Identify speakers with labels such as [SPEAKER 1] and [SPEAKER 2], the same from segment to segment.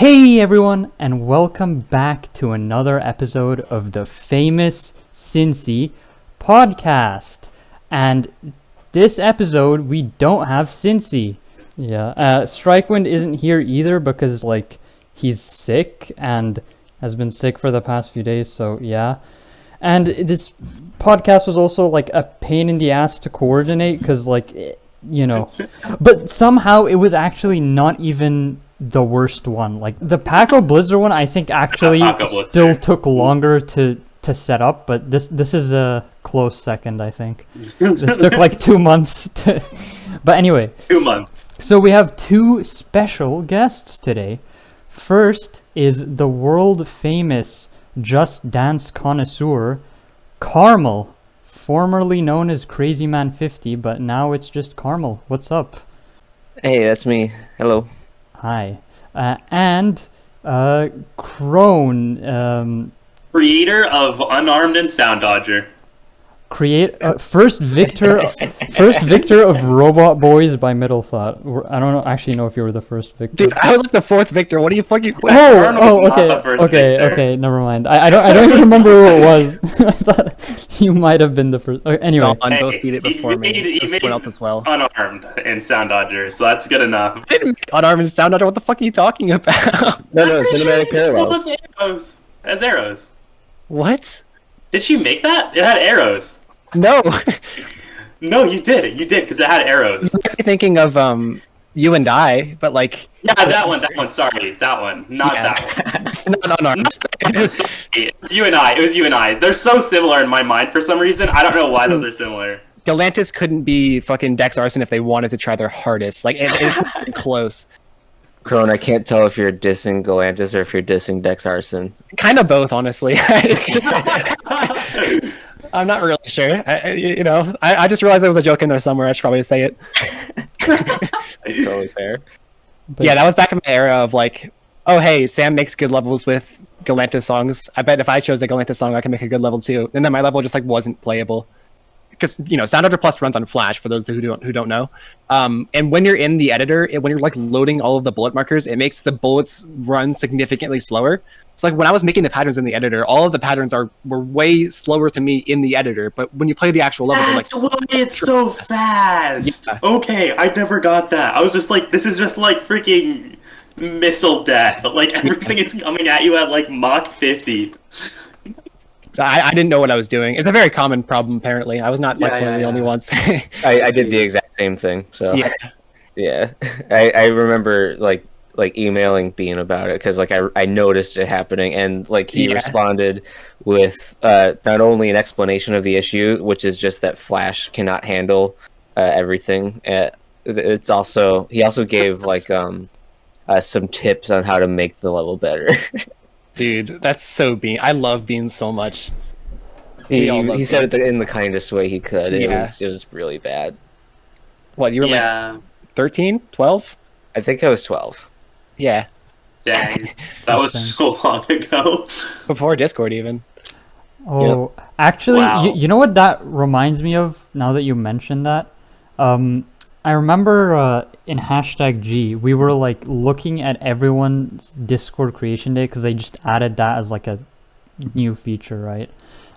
[SPEAKER 1] Hey everyone, and welcome back to another episode of the famous Cinci podcast. And this episode, we don't have Cinci. Yeah, Strikewind isn't here either because, he's sick and has been sick for the past few days, so yeah. And this podcast was also, a pain in the ass to coordinate because, but somehow it was actually not even the worst one. The Paco Blitzer one, I think actually still took longer to set up, but this is a close second, I think. This took 2 months but anyway.
[SPEAKER 2] 2 months.
[SPEAKER 1] So we have two special guests today. First is the world famous Just Dance connoisseur, KrmaL, formerly known as Crazy Man 50, but now it's just KrmaL. What's up?
[SPEAKER 3] Hey, that's me. Hello.
[SPEAKER 1] Hi. And Crohn,
[SPEAKER 2] Creator of Unarmed and Sound Dodger.
[SPEAKER 1] first victor of Robot Boys by Middle Thought. I don't actually know if you were the first victor.
[SPEAKER 3] Dude, I was the fourth victor. What are you fucking?
[SPEAKER 1] Okay, never mind. I don't even remember who it was. I thought you might have been the first. Anyway,
[SPEAKER 3] no, both beat it before me.
[SPEAKER 2] He made
[SPEAKER 3] else as well.
[SPEAKER 2] Unarmed and Sound Dodger, so that's good enough.
[SPEAKER 3] I didn't make Unarmed and Sound Dodger. What the fuck are you talking about?
[SPEAKER 4] No, cinematic parallels.
[SPEAKER 2] As arrows.
[SPEAKER 3] What?
[SPEAKER 2] Did she make that? It had arrows.
[SPEAKER 3] No.
[SPEAKER 2] No, you did. You did, because it had arrows.
[SPEAKER 3] I'm thinking of You and I, but
[SPEAKER 2] Yeah, that one. Sorry, that one. Not that one.
[SPEAKER 3] It's not Unarmed.
[SPEAKER 2] Sorry, it's You and I. It was You and I. They're so similar in my mind for some reason. I don't know why those are similar.
[SPEAKER 3] Galantis couldn't be fucking Dex Arson if they wanted to try their hardest. It's close.
[SPEAKER 4] Crohn, I can't tell if you're dissing Galantis or if you're dissing Dex Arson.
[SPEAKER 3] Kind of both, honestly. It's just, I'm not really sure. I just realized there was a joke in there somewhere. I should probably say it.
[SPEAKER 4] Totally fair.
[SPEAKER 1] but
[SPEAKER 3] Yeah, that was back in my era of oh hey, Sam makes good levels with Galantis songs. I bet if I chose a Galantis song, I can make a good level too. And then my level just wasn't playable. Because Sound Dodger Plus runs on Flash for those who don't know, and when you're in the editor, when you're loading all of the bullet markers, it makes the bullets run significantly slower. So when I was making the patterns in the editor, all of the patterns were way slower to me in the editor. But when you play the actual level,
[SPEAKER 2] That's why it's so fast.
[SPEAKER 3] Yeah.
[SPEAKER 2] Okay, I never got that. I was just this is just freaking missile death. Everything is coming at you at Mach 50.
[SPEAKER 3] So I didn't know what I was doing. It's a very common problem, apparently. I was not one of the only ones.
[SPEAKER 4] I did the exact same thing. So yeah. I remember emailing Bean about it because I noticed it happening, and he responded with not only an explanation of the issue, which is just that Flash cannot handle everything. It's also he also gave some tips on how to make the level better.
[SPEAKER 3] Dude, that's so Bean. I love Bean so much.
[SPEAKER 4] He said it in the kindest way he could. It
[SPEAKER 3] Yeah.
[SPEAKER 4] was really bad.
[SPEAKER 3] What, you were 13? 12?
[SPEAKER 4] I think I was 12.
[SPEAKER 3] Yeah.
[SPEAKER 2] Dang, that was so long ago.
[SPEAKER 3] Before Discord, even.
[SPEAKER 1] Oh, actually,
[SPEAKER 2] Wow.
[SPEAKER 1] you know what that reminds me of now that you mentioned that? I remember in #G, we were looking at everyone's Discord creation day because they just added that as a new feature, right?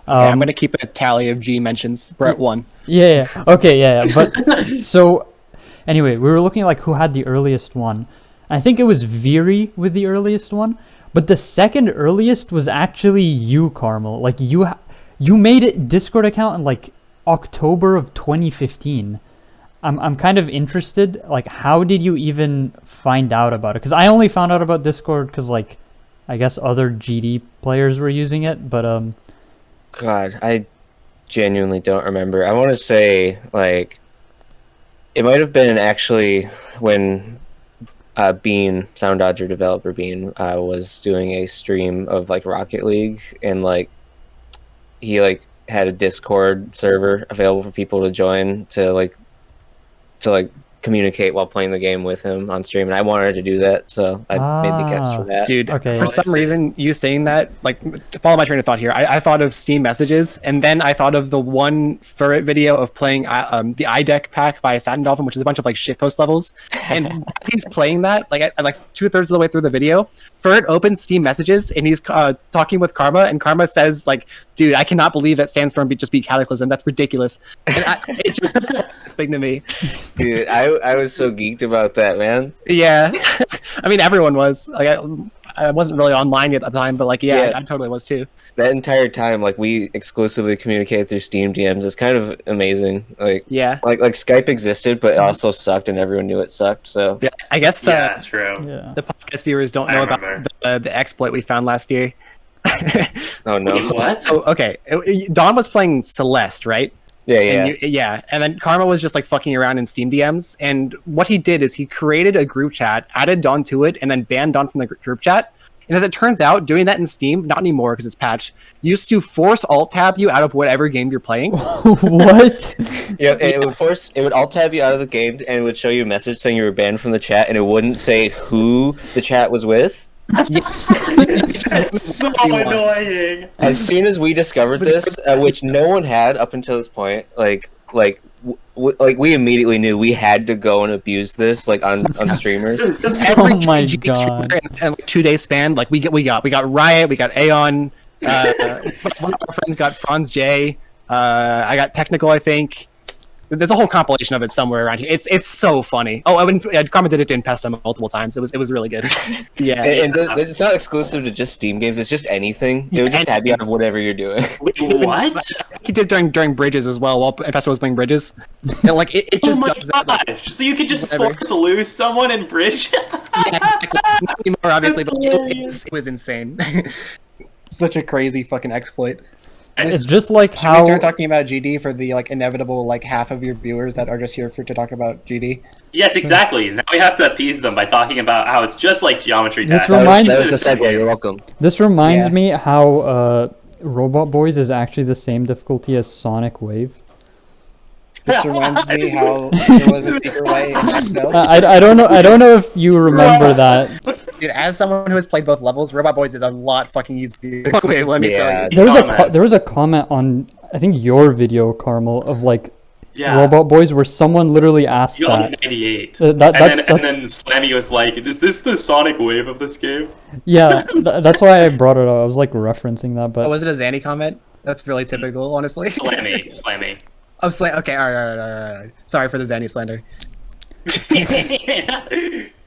[SPEAKER 3] I'm going to keep a tally of G mentions. We're at 1.
[SPEAKER 1] Yeah. Okay, yeah. But so anyway, we were looking at who had the earliest one. I think it was Viri with the earliest one, but the second earliest was actually you, KrmaL. You made a Discord account in October of 2015. I'm kind of interested. How did you even find out about it? Because I only found out about Discord because I guess other GD players were using it, but
[SPEAKER 4] God, I genuinely don't remember. I want to say it might have been actually when Bean, Sound Dodger developer Bean, was doing a stream of Rocket League, and he had a Discord server available for people to join to communicate while playing the game with him on stream, and I wanted to do that, so I made the catch for that.
[SPEAKER 3] Dude,
[SPEAKER 1] Okay.
[SPEAKER 3] for some reason, you saying that, like, to follow my train of thought here, I thought of Steam messages, and then I thought of the one Furret video of playing the iDeck pack by Satin Dolphin, which is a bunch of like shitpost levels, and he's playing that like 2/3 of the way through the video. Furret opens Steam messages, and he's talking with KrmaL, and KrmaL says like, "Dude, I cannot believe that Sandstorm just beat Cataclysm. That's ridiculous." And it's just the funniest thing to me.
[SPEAKER 4] Dude, I was so geeked about that, man.
[SPEAKER 3] Yeah, I mean everyone was. Like, I wasn't really online at the time, but like, yeah. I totally was too.
[SPEAKER 4] That entire time, like, we exclusively communicated through Steam DMs. It's kind of amazing. Like,
[SPEAKER 3] Yeah.
[SPEAKER 4] like Skype existed, but it also sucked, and everyone knew it sucked. So
[SPEAKER 3] Yeah, I guess
[SPEAKER 2] Yeah, true.
[SPEAKER 1] Yeah.
[SPEAKER 3] the podcast viewers don't know about the exploit we found last year.
[SPEAKER 4] oh no,
[SPEAKER 2] Wait, what?
[SPEAKER 3] So okay, Don was playing Celeste, right?
[SPEAKER 4] yeah.
[SPEAKER 3] And then KrmaL was just like fucking around in Steam DMs, and what he did is he created a group chat, added Don to it, and then banned Don from the group chat. And as it turns out, doing that in Steam, not anymore because it's patched, used to force alt tab you out of whatever game you're playing.
[SPEAKER 1] What?
[SPEAKER 4] Yeah, it would alt tab you out of the game, and it would show you a message saying you were banned from the chat, and it wouldn't say who the chat was with.
[SPEAKER 2] It's so annoying.
[SPEAKER 4] As soon as we discovered this, which no one had up until this point, like we immediately knew we had to go and abuse this, like on streamers.
[SPEAKER 3] Every
[SPEAKER 1] my
[SPEAKER 3] GG
[SPEAKER 1] God.
[SPEAKER 3] streamer in like 2 days span, like we got Riot, we got Aeon, one of our friends got Franz J, I got Technical, I think. There's a whole compilation of it somewhere around here. It's so funny. Oh, I mean, KrmaL did it in Pesta multiple times. It was really good. Yeah,
[SPEAKER 4] And it's not exclusive to just Steam games. It's just anything. It would just tab you out of whatever you're doing.
[SPEAKER 2] Wait, what?
[SPEAKER 3] he did during Bridges as well. While Pesta was playing Bridges, and like it
[SPEAKER 2] Oh
[SPEAKER 3] just
[SPEAKER 2] my
[SPEAKER 3] does that. Like,
[SPEAKER 2] gosh! So you could just
[SPEAKER 3] Whatever.
[SPEAKER 2] force lose someone in Bridge?
[SPEAKER 3] yeah, exactly. Not anymore, obviously,
[SPEAKER 2] That's
[SPEAKER 3] but
[SPEAKER 2] hilarious.
[SPEAKER 3] it was insane. Such a crazy fucking exploit.
[SPEAKER 1] It's just like
[SPEAKER 3] Should we
[SPEAKER 1] how
[SPEAKER 3] start talking about GD for the like inevitable like half of your viewers that are just here to talk about GD?
[SPEAKER 2] Yes, exactly. Now we have to appease them by talking about how it's just like Geometry
[SPEAKER 1] This
[SPEAKER 2] Dash.
[SPEAKER 1] reminds-
[SPEAKER 4] That was the segue. You're welcome.
[SPEAKER 1] this reminds
[SPEAKER 3] Yeah.
[SPEAKER 1] me how Robot Boys is actually the same difficulty as Sonic Wave.
[SPEAKER 3] This reminds me how there was a secret way in Exo.
[SPEAKER 1] I don't know if you remember that.
[SPEAKER 3] Dude, as someone who has played both levels, Robot Boys is a lot fucking easier. Wait, let me tell
[SPEAKER 4] Yeah.
[SPEAKER 3] you.
[SPEAKER 1] There was a comment on I think your video, KrmaL, of like
[SPEAKER 2] Yeah.
[SPEAKER 1] Robot Boys where someone literally asked
[SPEAKER 2] Young
[SPEAKER 1] that.
[SPEAKER 2] 98.
[SPEAKER 1] That- that-
[SPEAKER 2] and
[SPEAKER 1] that-
[SPEAKER 2] then Slammy was like, "Is this the Sonic Wave of this game?"
[SPEAKER 1] Yeah, that's why I brought it up. I was like referencing that,
[SPEAKER 3] Oh,
[SPEAKER 1] but
[SPEAKER 3] was it a Zanny comment? That's really typical, honestly.
[SPEAKER 2] Slammy.
[SPEAKER 3] Oh, okay, all right. Sorry for the Zanny slander.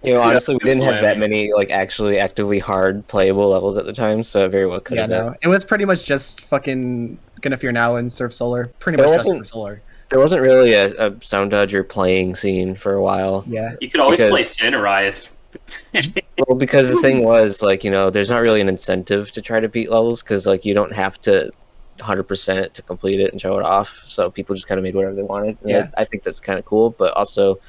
[SPEAKER 4] You know, honestly, we didn't have that
[SPEAKER 2] Slammy.
[SPEAKER 4] many like actually actively hard playable levels at the time, so it very well could
[SPEAKER 3] Yeah,
[SPEAKER 4] have been.
[SPEAKER 3] no. It was pretty much just fucking Gonna Fear Now and Surf Solar. Pretty
[SPEAKER 4] There
[SPEAKER 3] much just
[SPEAKER 4] wasn't-
[SPEAKER 3] Surf Solar.
[SPEAKER 4] There wasn't really a Sound Dodger playing scene for a while.
[SPEAKER 3] Yeah.
[SPEAKER 2] You could always
[SPEAKER 4] Because-
[SPEAKER 2] play Sinarize.
[SPEAKER 4] Well, because the thing was, like, you know, there's not really an incentive to try to beat levels because, like, you don't have to 100% it to complete it and show it off. So people just kind of made whatever they wanted. And
[SPEAKER 3] Yeah.
[SPEAKER 4] I think that's kind of cool, but also,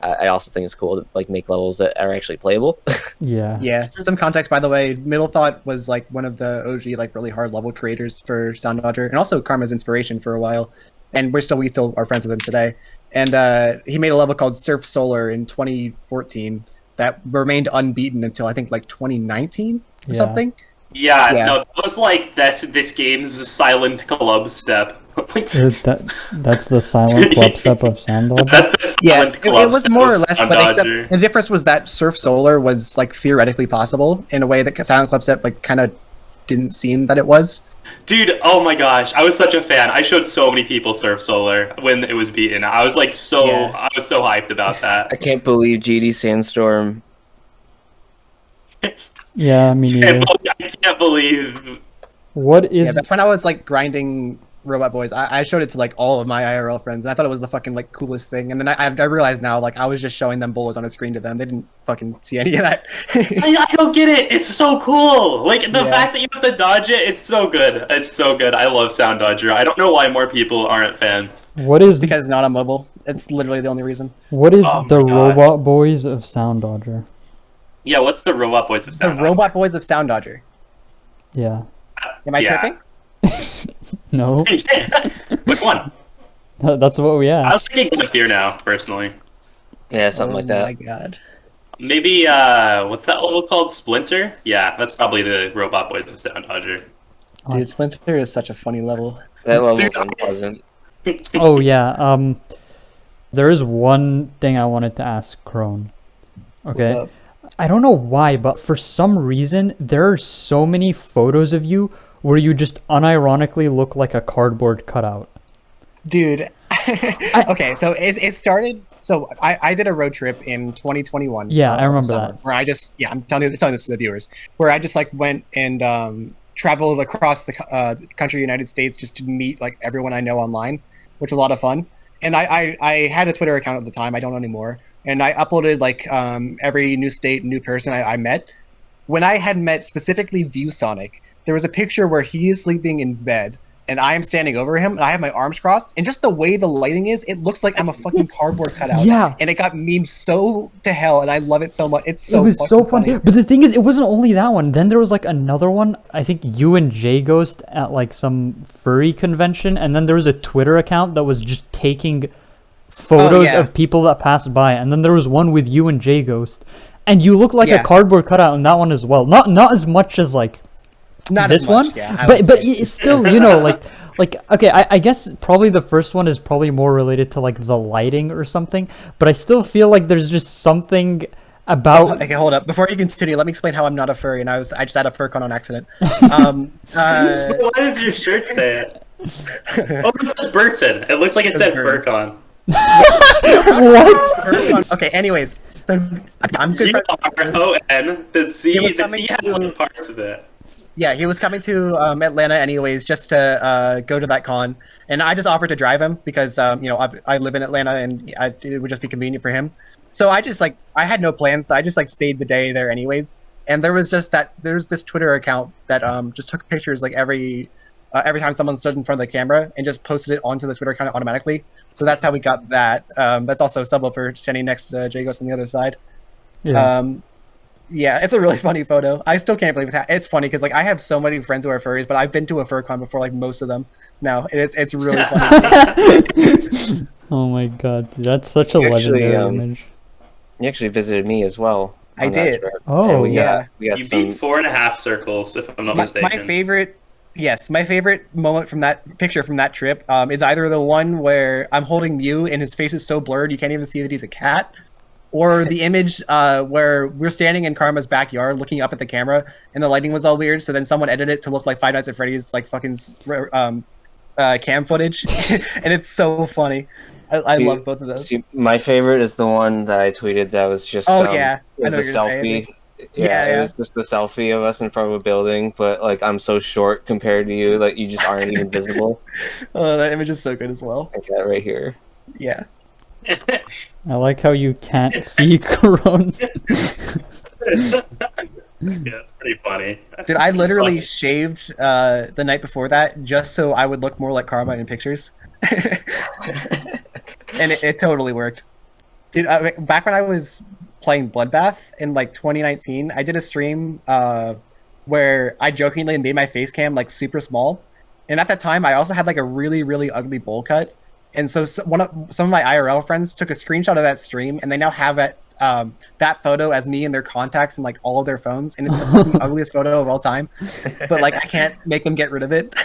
[SPEAKER 4] I also think it's cool to like make levels that are actually playable.
[SPEAKER 1] yeah.
[SPEAKER 3] Yeah. For some context, by the way, Middle Thought was like one of the OG like really hard level creators for Sound Dodger, and also KrmaL's inspiration for a while. And we still are friends with him today. And he made a level called Surf Solar in 2014 that remained unbeaten until I think like 2019 or
[SPEAKER 1] Yeah.
[SPEAKER 3] something.
[SPEAKER 2] Yeah,
[SPEAKER 3] Yeah.
[SPEAKER 2] no, that was like this game's silent club step.
[SPEAKER 1] That's the silent club step of Sound Dodger.
[SPEAKER 2] That's the
[SPEAKER 3] Yeah,
[SPEAKER 2] silent
[SPEAKER 3] it
[SPEAKER 2] club
[SPEAKER 3] was
[SPEAKER 2] step
[SPEAKER 3] more or
[SPEAKER 2] of
[SPEAKER 3] less,
[SPEAKER 2] Sound
[SPEAKER 3] but except
[SPEAKER 2] Dodger.
[SPEAKER 3] the difference was that Surf Solar was like theoretically possible in a way that Silent Club Step like kind of didn't seem that it was.
[SPEAKER 2] Dude, oh my gosh, I was such a fan. I showed so many people Surf Solar when it was beaten. I was like
[SPEAKER 3] Yeah.
[SPEAKER 2] I was so hyped about that.
[SPEAKER 4] I can't believe GD Sandstorm.
[SPEAKER 1] Yeah, me neither.
[SPEAKER 2] I can't believe.
[SPEAKER 1] What
[SPEAKER 3] Yeah,
[SPEAKER 1] is
[SPEAKER 3] that's when I was like grinding Robot Boys. I showed it to like all of my IRL friends, and I thought it was the fucking like coolest thing. And then I realized now like I was just showing them bullets on a screen to them. They didn't fucking see any of that.
[SPEAKER 2] I don't get it. It's so cool. Like the
[SPEAKER 3] Yeah.
[SPEAKER 2] fact that you have to dodge it, it's so good. It's so good. I love Sound Dodger. I don't know why more people aren't fans.
[SPEAKER 1] what is
[SPEAKER 3] because it's not on mobile. It's literally the only reason.
[SPEAKER 1] what is
[SPEAKER 2] Oh
[SPEAKER 1] the
[SPEAKER 2] my God.
[SPEAKER 1] Robot Boys of Sound Dodger?
[SPEAKER 2] Yeah, what's the Robot Boys of
[SPEAKER 3] The
[SPEAKER 2] Sound
[SPEAKER 3] Robot Boys of Sound Dodger.
[SPEAKER 1] Yeah.
[SPEAKER 3] Am I
[SPEAKER 2] Yeah.
[SPEAKER 3] tripping?
[SPEAKER 1] No,
[SPEAKER 2] Dodger? Which one?
[SPEAKER 1] that's what we
[SPEAKER 2] I
[SPEAKER 1] asked.
[SPEAKER 2] was thinking Gonna Fear Now, personally.
[SPEAKER 4] Yeah, something like that.
[SPEAKER 3] Oh my god.
[SPEAKER 2] Maybe what's that level called? Splinter? Yeah, that's probably the Robot Boys of Sound Dodger.
[SPEAKER 3] Dude, Splinter is such a funny level.
[SPEAKER 4] That level's unpleasant.
[SPEAKER 1] Oh yeah. There is one thing I wanted to ask Crohn.
[SPEAKER 3] What's
[SPEAKER 1] Okay.
[SPEAKER 3] up?
[SPEAKER 1] I don't know why, but for some reason there are so many photos of you where you just unironically look like a cardboard cutout.
[SPEAKER 3] Dude. Okay, so it started. So I did a road trip in 2021.
[SPEAKER 1] Yeah, I remember
[SPEAKER 3] summer,
[SPEAKER 1] that.
[SPEAKER 3] Where I just I'm telling this to the viewers. Where I just like went and traveled across the country, United States, just to meet like everyone I know online, which was a lot of fun. And I had a Twitter account at the time. I don't anymore. And I uploaded like every new state, new person I met. When I had met specifically ViewSonic, there was a picture where he is sleeping in bed and I am standing over him and I have my arms crossed. And just the way the lighting is, it looks like I'm a fucking cardboard cutout.
[SPEAKER 1] Yeah.
[SPEAKER 3] And it got memed so to hell, and I love it so much. It's so
[SPEAKER 1] It was
[SPEAKER 3] fucking
[SPEAKER 1] so funny. But the thing is, it wasn't only that one. Then there was like another one. I think you and J Ghost at like some furry convention, and then there was a Twitter account that was just taking photos of people that passed by, and then there was one with you and J Ghost, and you look like a cardboard cutout in that one as well. Not as much as like
[SPEAKER 3] Not
[SPEAKER 1] this
[SPEAKER 3] as much,
[SPEAKER 1] one,
[SPEAKER 3] yeah,
[SPEAKER 1] but it's still, you know, like okay, I guess probably the first one is probably more related to like the lighting or something, but I still feel like there's just something about.
[SPEAKER 3] Okay, hold up. Before you continue, let me explain how I'm not a furry, and I just had a furcon on accident.
[SPEAKER 2] Why does your shirt say it? Oh, it says Burton. It looks like it said Furcon.
[SPEAKER 1] What?
[SPEAKER 3] Furcon. Okay, anyways, so I'm good friends.
[SPEAKER 2] G-R-O-N. The
[SPEAKER 3] He was
[SPEAKER 2] T
[SPEAKER 3] coming
[SPEAKER 2] has some
[SPEAKER 3] to-
[SPEAKER 2] parts of it.
[SPEAKER 3] Yeah, he was coming to Atlanta anyways, just to go to that con, and I just offered to drive him because you know I live in Atlanta and it would just be convenient for him. So I just I had no plans, so I just like stayed the day there anyways. And there's this Twitter account that just took pictures like every time someone stood in front of the camera and just posted it onto the Twitter account automatically. So that's how we got that. That's also Sublo for standing next to J Ghost on the other side.
[SPEAKER 1] Yeah.
[SPEAKER 3] Yeah, it's a really funny photo. I still can't believe it's funny because like I have so many friends who are furries, but I've been to a FurCon before, like most of them now. And it's really funny.
[SPEAKER 1] Oh my god, dude, that's such a
[SPEAKER 4] You actually,
[SPEAKER 1] legendary image.
[SPEAKER 4] You actually visited me as well.
[SPEAKER 3] I
[SPEAKER 4] on that
[SPEAKER 3] did.
[SPEAKER 4] trip.
[SPEAKER 1] Oh,
[SPEAKER 4] And we
[SPEAKER 3] yeah.
[SPEAKER 4] got, we got
[SPEAKER 2] You
[SPEAKER 4] some.
[SPEAKER 2] beat 4.5 circles, if I'm not mistaken.
[SPEAKER 3] My favorite moment from that picture from that trip is either the one where I'm holding Mew and his face is so blurred you can't even see that he's a cat, or the image where we're standing in Karma's backyard looking up at the camera and the lighting was all weird, so then someone edited it to look like Five Nights at Freddy's like fucking cam footage, and it's so funny. I love both of those.
[SPEAKER 4] See, my favorite is the one that I tweeted that was just
[SPEAKER 3] Oh, yeah. I
[SPEAKER 4] was
[SPEAKER 3] know
[SPEAKER 4] the
[SPEAKER 3] what you're gonna say, I
[SPEAKER 4] selfie.
[SPEAKER 3] think.
[SPEAKER 4] Yeah,
[SPEAKER 3] Yeah.
[SPEAKER 4] it was just the selfie of us in front of a building, but like I'm so short compared to you that you just aren't even visible.
[SPEAKER 3] Oh, that image is so good as well.
[SPEAKER 4] Like that right here.
[SPEAKER 3] Yeah.
[SPEAKER 1] I like how you can't see Crohn.
[SPEAKER 2] Yeah, it's pretty funny.
[SPEAKER 3] Dude, I literally shaved the night before that just so I would look more like Karma in pictures. And it totally worked. Dude, back when I was playing Bloodbath in like 2019, I did a stream where I jokingly made my face cam like super small. And at that time, I also had like a really, really ugly bowl cut. And so some of my IRL friends took a screenshot of that stream, and they now have it that photo as me in their contacts and like all of their phones, and it's the fucking ugliest photo of all time. But like I can't make them get rid of it,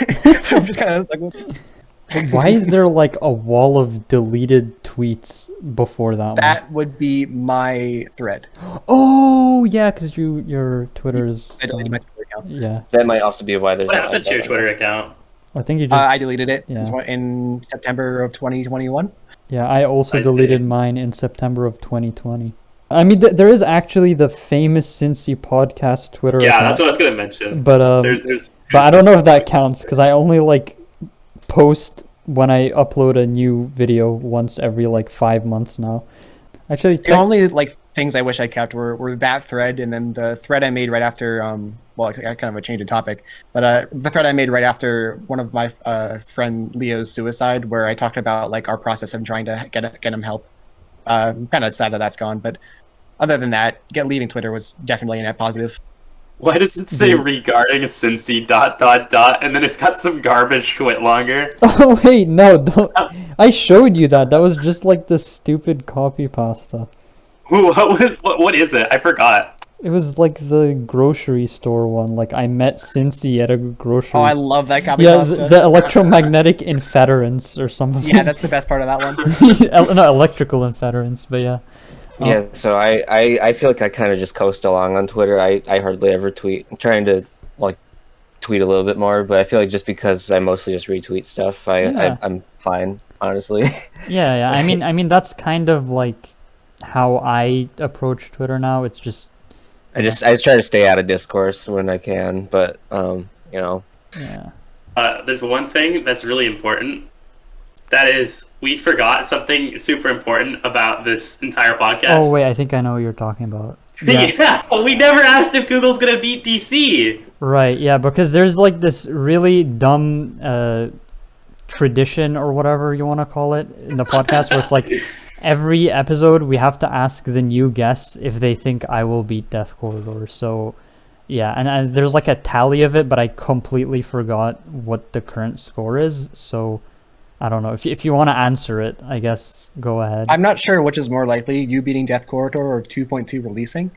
[SPEAKER 3] so I'm just kind of like.
[SPEAKER 1] Why is there like a wall of deleted tweets before that one?
[SPEAKER 3] That would be my thread.
[SPEAKER 1] Oh yeah, because your Twitter is.
[SPEAKER 3] I deleted my Twitter account.
[SPEAKER 1] Yeah,
[SPEAKER 4] That might also be why there's.
[SPEAKER 2] What
[SPEAKER 4] a
[SPEAKER 2] happened to your
[SPEAKER 4] button.
[SPEAKER 2] Twitter account?
[SPEAKER 1] I think you just.
[SPEAKER 3] I deleted it
[SPEAKER 1] Yeah.
[SPEAKER 3] in September of 2021.
[SPEAKER 1] Yeah, I also
[SPEAKER 2] I see.
[SPEAKER 1] deleted mine in September of 2020. I mean, there is actually the famous Cinci podcast Twitter
[SPEAKER 2] Yeah,
[SPEAKER 1] account,
[SPEAKER 2] that's what I was gonna mention.
[SPEAKER 1] but
[SPEAKER 2] There's
[SPEAKER 1] I don't know if that counts because I only like post when I upload a new video once every like 5 months now. Actually,
[SPEAKER 3] The only like things I wish I kept were that thread, and then the thread I made right after. Well, kind of a change of topic, but the thread I made right after one of my friend Leo's suicide, where I talked about like our process of trying to get him help. I'm kind of sad that that's gone, but other than that, leaving Twitter was definitely a net positive.
[SPEAKER 2] Why does it say regarding Cinci ... and then it's got some garbage quit longer?
[SPEAKER 1] Oh wait, no, don't. I showed you that. That was just like the stupid copy pasta.
[SPEAKER 2] What is it? I forgot.
[SPEAKER 1] It was like the grocery store one. Like I met Cinci at a grocery.
[SPEAKER 3] Oh, I love that copy
[SPEAKER 1] Yeah,
[SPEAKER 3] pasta.
[SPEAKER 1] the electromagnetic inference or something.
[SPEAKER 3] Yeah, that's the best part of that one.
[SPEAKER 1] Not electrical inference, but yeah.
[SPEAKER 4] Yeah, so I feel like I kind of just coast along on Twitter. I hardly ever tweet. I'm trying to like tweet a little bit more, but I feel like just because I mostly just retweet stuff, I'm fine, honestly.
[SPEAKER 1] Yeah. I mean that's kind of like how I approach Twitter now. It's just
[SPEAKER 4] I just try to stay out of discourse when I can, but you know.
[SPEAKER 1] Yeah.
[SPEAKER 2] There's one thing that's really important. That is, we forgot something super important about this entire podcast.
[SPEAKER 1] Oh wait, I think I know what you're talking about.
[SPEAKER 2] Yeah, well, we never asked if Google's gonna beat DC.
[SPEAKER 1] Right, yeah, because there's like this really dumb tradition or whatever you want to call it in the podcast where it's like every episode we have to ask the new guests if they think I will beat Death Corridor. So yeah, and there's like a tally of it, but I completely forgot what the current score is. So I don't know. If you want to answer it, I guess go ahead.
[SPEAKER 3] I'm not sure which is more likely, you beating Death Corridor or 2.2 releasing.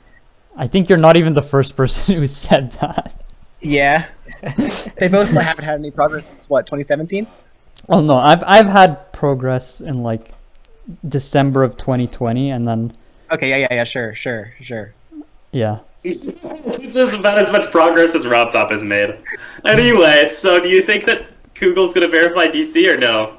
[SPEAKER 1] I think you're not even the first person who said that.
[SPEAKER 3] Yeah. They both haven't had any progress since, what, 2017?
[SPEAKER 1] Oh no, I've had progress in like December of 2020, and then
[SPEAKER 3] Okay, yeah, sure.
[SPEAKER 1] yeah.
[SPEAKER 2] This is about as much progress as RobTop has made. Anyway, so do you think that Google's gonna verify DC or no?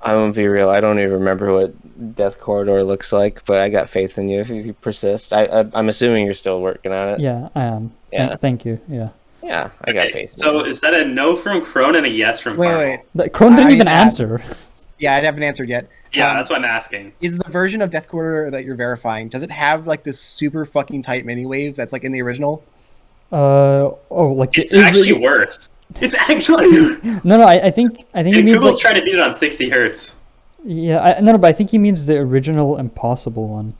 [SPEAKER 4] I won't be real. I don't even remember what Death Corridor looks like, but I got faith in you if you persist. I'm assuming you're still working on it.
[SPEAKER 1] Yeah, I am.
[SPEAKER 4] Yeah.
[SPEAKER 1] Thank you. Yeah.
[SPEAKER 4] Yeah, I got faith in
[SPEAKER 2] So
[SPEAKER 4] you.
[SPEAKER 2] is that a no from Crohn and a yes from KrmaL?
[SPEAKER 3] Wait.
[SPEAKER 1] Crohn didn't
[SPEAKER 3] I
[SPEAKER 1] even
[SPEAKER 3] had-
[SPEAKER 1] answer.
[SPEAKER 3] Yeah, I haven't answered yet.
[SPEAKER 2] Yeah, that's what I'm asking.
[SPEAKER 3] Is the version of Death Corridor that you're verifying, does it have like this super fucking tight mini wave that's like in the original?
[SPEAKER 1] Like
[SPEAKER 2] It's actually worse. It's actually
[SPEAKER 1] No, I think he
[SPEAKER 2] and
[SPEAKER 1] means
[SPEAKER 2] Google's
[SPEAKER 1] like,
[SPEAKER 2] trying to beat it on 60 hertz.
[SPEAKER 1] yeah, no, but I think he means the original Impossible one.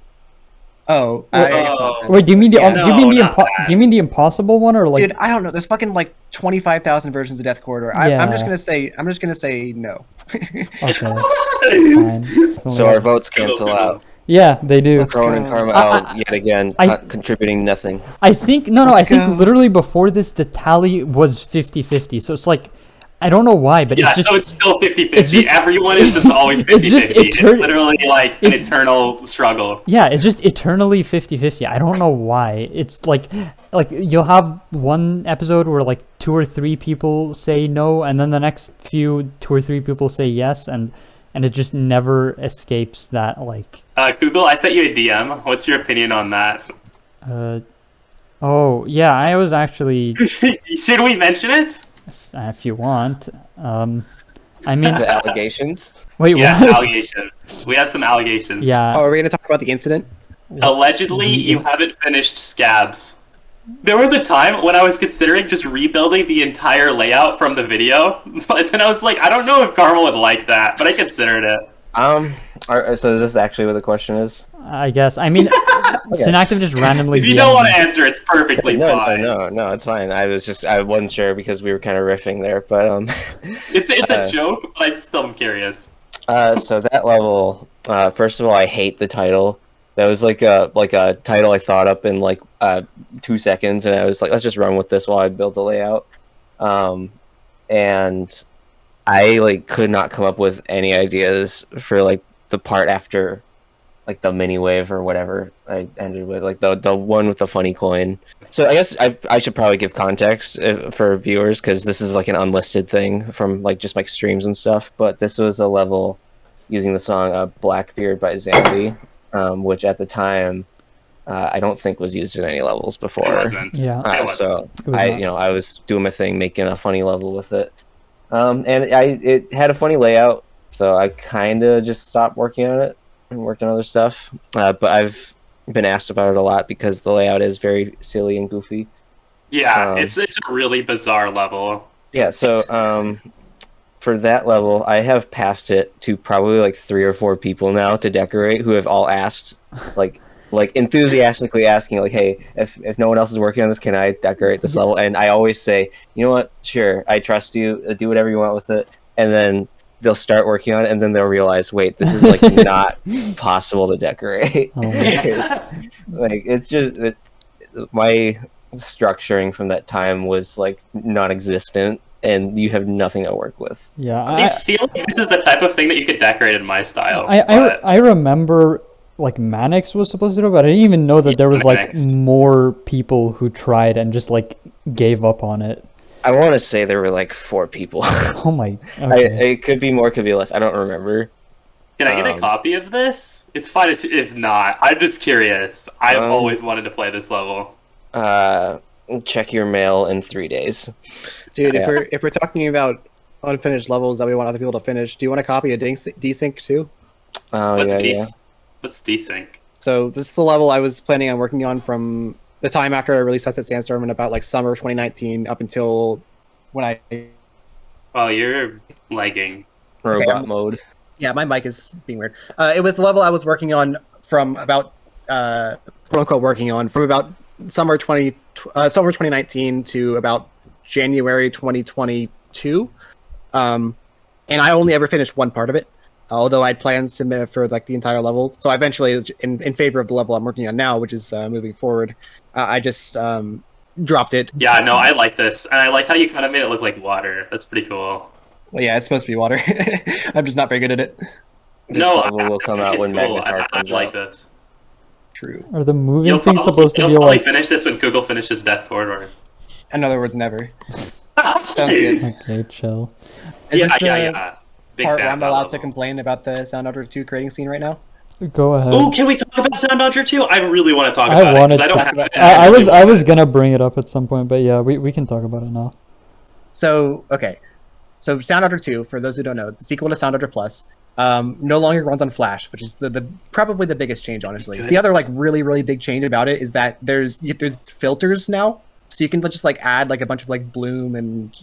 [SPEAKER 3] Oh, I guess not.
[SPEAKER 1] Wait, do you mean the
[SPEAKER 2] Yeah,
[SPEAKER 1] do you mean
[SPEAKER 2] no,
[SPEAKER 1] the
[SPEAKER 2] not that.
[SPEAKER 1] do you mean the Impossible one or like?
[SPEAKER 3] Dude, I don't know. There's fucking like 25,000 versions of Death Corridor. I'm just
[SPEAKER 1] Yeah.
[SPEAKER 3] gonna say no.
[SPEAKER 1] Okay, fine.
[SPEAKER 4] So our votes cancel out.
[SPEAKER 1] Yeah, they do.
[SPEAKER 4] Crohn and
[SPEAKER 3] go.
[SPEAKER 4] KrmaL yet again
[SPEAKER 1] I-
[SPEAKER 4] contributing nothing.
[SPEAKER 1] I think I
[SPEAKER 3] Let's
[SPEAKER 1] think
[SPEAKER 3] go.
[SPEAKER 1] literally before this the tally was 50-50. So it's like I don't know why, but
[SPEAKER 2] Yeah,
[SPEAKER 1] it's just
[SPEAKER 2] so it's still 50-50.
[SPEAKER 1] it's just-
[SPEAKER 2] Everyone is just always 50-50.
[SPEAKER 1] it's just
[SPEAKER 2] It's literally like an eternal struggle.
[SPEAKER 1] yeah, it's just eternally 50-50. I don't know why. It's like you'll have one episode where like 2 or 3 people say no, and then the next few 2 or 3 people say yes, and it just never escapes that like
[SPEAKER 2] Google, I sent you a DM. What's your opinion on that?
[SPEAKER 1] oh yeah, I was actually
[SPEAKER 2] Should we mention it?
[SPEAKER 1] if you want. I mean
[SPEAKER 4] The allegations.
[SPEAKER 1] wait,
[SPEAKER 2] Yeah,
[SPEAKER 1] what?
[SPEAKER 2] allegations. We have some allegations.
[SPEAKER 1] Yeah.
[SPEAKER 3] Oh, are we gonna talk about the incident?
[SPEAKER 2] Allegedly, you haven't finished Scabs. There was a time when I was considering just rebuilding the entire layout from the video, but then I was like, I don't know if KrmaL would like that, but I considered it.
[SPEAKER 4] So is this actually what the question is?
[SPEAKER 1] I guess. I mean, Synactive just randomly.
[SPEAKER 2] If you
[SPEAKER 1] DM'd
[SPEAKER 2] don't want
[SPEAKER 1] me.
[SPEAKER 2] to answer, it's perfectly fine.
[SPEAKER 4] No, it's fine. I wasn't sure because we were kind of riffing there, but
[SPEAKER 2] It's a joke, but I still am curious.
[SPEAKER 4] so that level, first of all, I hate the title. That was like a title I thought up in like 2 seconds, and I was like, let's just run with this while I build the layout. And I like could not come up with any ideas for like the part after like the mini wave or whatever I ended with, like the one with the funny coin. So I guess I should probably give context for viewers, because this is like an unlisted thing from like just like streams and stuff. But this was a level using the song "Blackbeard" by Zambi, which at the time I don't think was used in any levels before.
[SPEAKER 2] It wasn't.
[SPEAKER 1] Yeah.
[SPEAKER 2] It wasn't.
[SPEAKER 4] So
[SPEAKER 1] It was not.
[SPEAKER 4] I was doing my thing, making a funny level with it, and it had a funny layout. So I kind of just stopped working on it and worked on other stuff. But I've been asked about it a lot because the layout is very silly and goofy.
[SPEAKER 2] Yeah, it's a really bizarre level.
[SPEAKER 4] Yeah, so for that level, I have passed it to probably like 3 or 4 people now to decorate, who have all asked like like enthusiastically asking, like, "Hey, if no one else is working on this, can I decorate this level?" And I always say, "You know what? Sure, I trust you. Do whatever you want with it." And then they'll start working on it, and then they'll realize, "Wait, this is like not possible to decorate."
[SPEAKER 1] Oh.
[SPEAKER 4] Like it's just my structuring from that time was like non-existent, and you have nothing to work with.
[SPEAKER 1] Yeah,
[SPEAKER 2] I feel like this is the type of thing that you could decorate in my style.
[SPEAKER 1] I remember like Manix was supposed to do it, but I didn't even know that there was like more people who tried and just like gave up on it.
[SPEAKER 4] I want to say there were like 4 people.
[SPEAKER 1] Oh my! Okay.
[SPEAKER 4] It could be more, could be less. I don't remember.
[SPEAKER 2] Can I get a copy of this? It's fine if not. I'm just curious. I've always wanted to play this level.
[SPEAKER 4] Check your mail in 3 days,
[SPEAKER 3] dude. Yeah. If we're talking about unfinished levels that we want other people to finish, do you want a copy of Desync too?
[SPEAKER 2] What's Desync?
[SPEAKER 3] So this is the level I was planning on working on from the time after I released Sunset Sandstorm in about like summer 2019 up until when I.
[SPEAKER 2] Oh, you're lagging.
[SPEAKER 4] Robot mode.
[SPEAKER 3] Yeah, my mic is being weird. It was the level I was working on from about quote unquote working on from about summer 2019 to about January 2022. And I only ever finished one part of it, although I had plans to for like the entire level. So I eventually, in favor of the level I'm working on now, which is moving forward, I just dropped it.
[SPEAKER 2] Yeah, no, I like this, and I like how you kind of made it look like water. That's pretty cool.
[SPEAKER 3] Well, yeah, it's supposed to be water. I'm just not very good at it.
[SPEAKER 4] This level will come out when
[SPEAKER 2] cool.
[SPEAKER 4] Magnetar comes
[SPEAKER 2] I like
[SPEAKER 4] out.
[SPEAKER 2] this.
[SPEAKER 3] True.
[SPEAKER 1] Are the moving things supposed to be like?
[SPEAKER 2] Finish this when Google finishes Death Corridor.
[SPEAKER 3] In other words, never. Sounds good.
[SPEAKER 1] Okay, chill.
[SPEAKER 2] Is this the
[SPEAKER 3] Big part where I'm allowed to complain about the Sound Dodger 2 creating scene right now?
[SPEAKER 1] Go ahead.
[SPEAKER 2] Oh, can we talk about Sound Dodger 2? I really want to talk about it because I don't have it.
[SPEAKER 1] I was gonna bring it up at some point, but yeah, we can talk about it now.
[SPEAKER 3] So okay. So Sound Dodger 2, for those who don't know, the sequel to Sound Dodger Plus, no longer runs on Flash, which is the probably the biggest change, honestly. The other like really big change about it is that there's filters now, so you can just like add like a bunch of like bloom and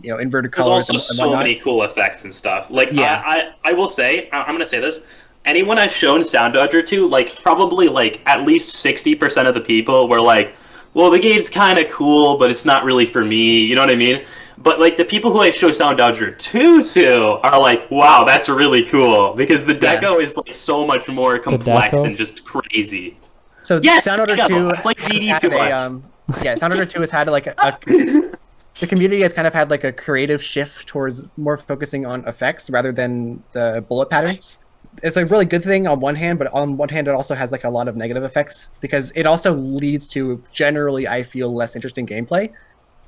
[SPEAKER 3] inverted colors.
[SPEAKER 2] There's also so many cool effects and stuff. Like yeah. I will say, I'm gonna say this. Anyone I've shown Sound Dodger to, like probably like at least 60% of the people were like, well, the game's kind of cool, but it's not really for me. You know what I mean? But like the people who I show Sound Dodger 2 to are like, wow, that's really cool because the deco is like so much more complex and just crazy.
[SPEAKER 3] So
[SPEAKER 2] yes,
[SPEAKER 3] Sound Dodger 2
[SPEAKER 2] it's like GD too much.
[SPEAKER 3] Yeah, Sound Dodger 2 has had like the community has kind of had like a creative shift towards more focusing on effects rather than the bullet patterns. It's a really good thing on one hand, but on one hand, it also has like a lot of negative effects because it also leads to generally, I feel, less interesting gameplay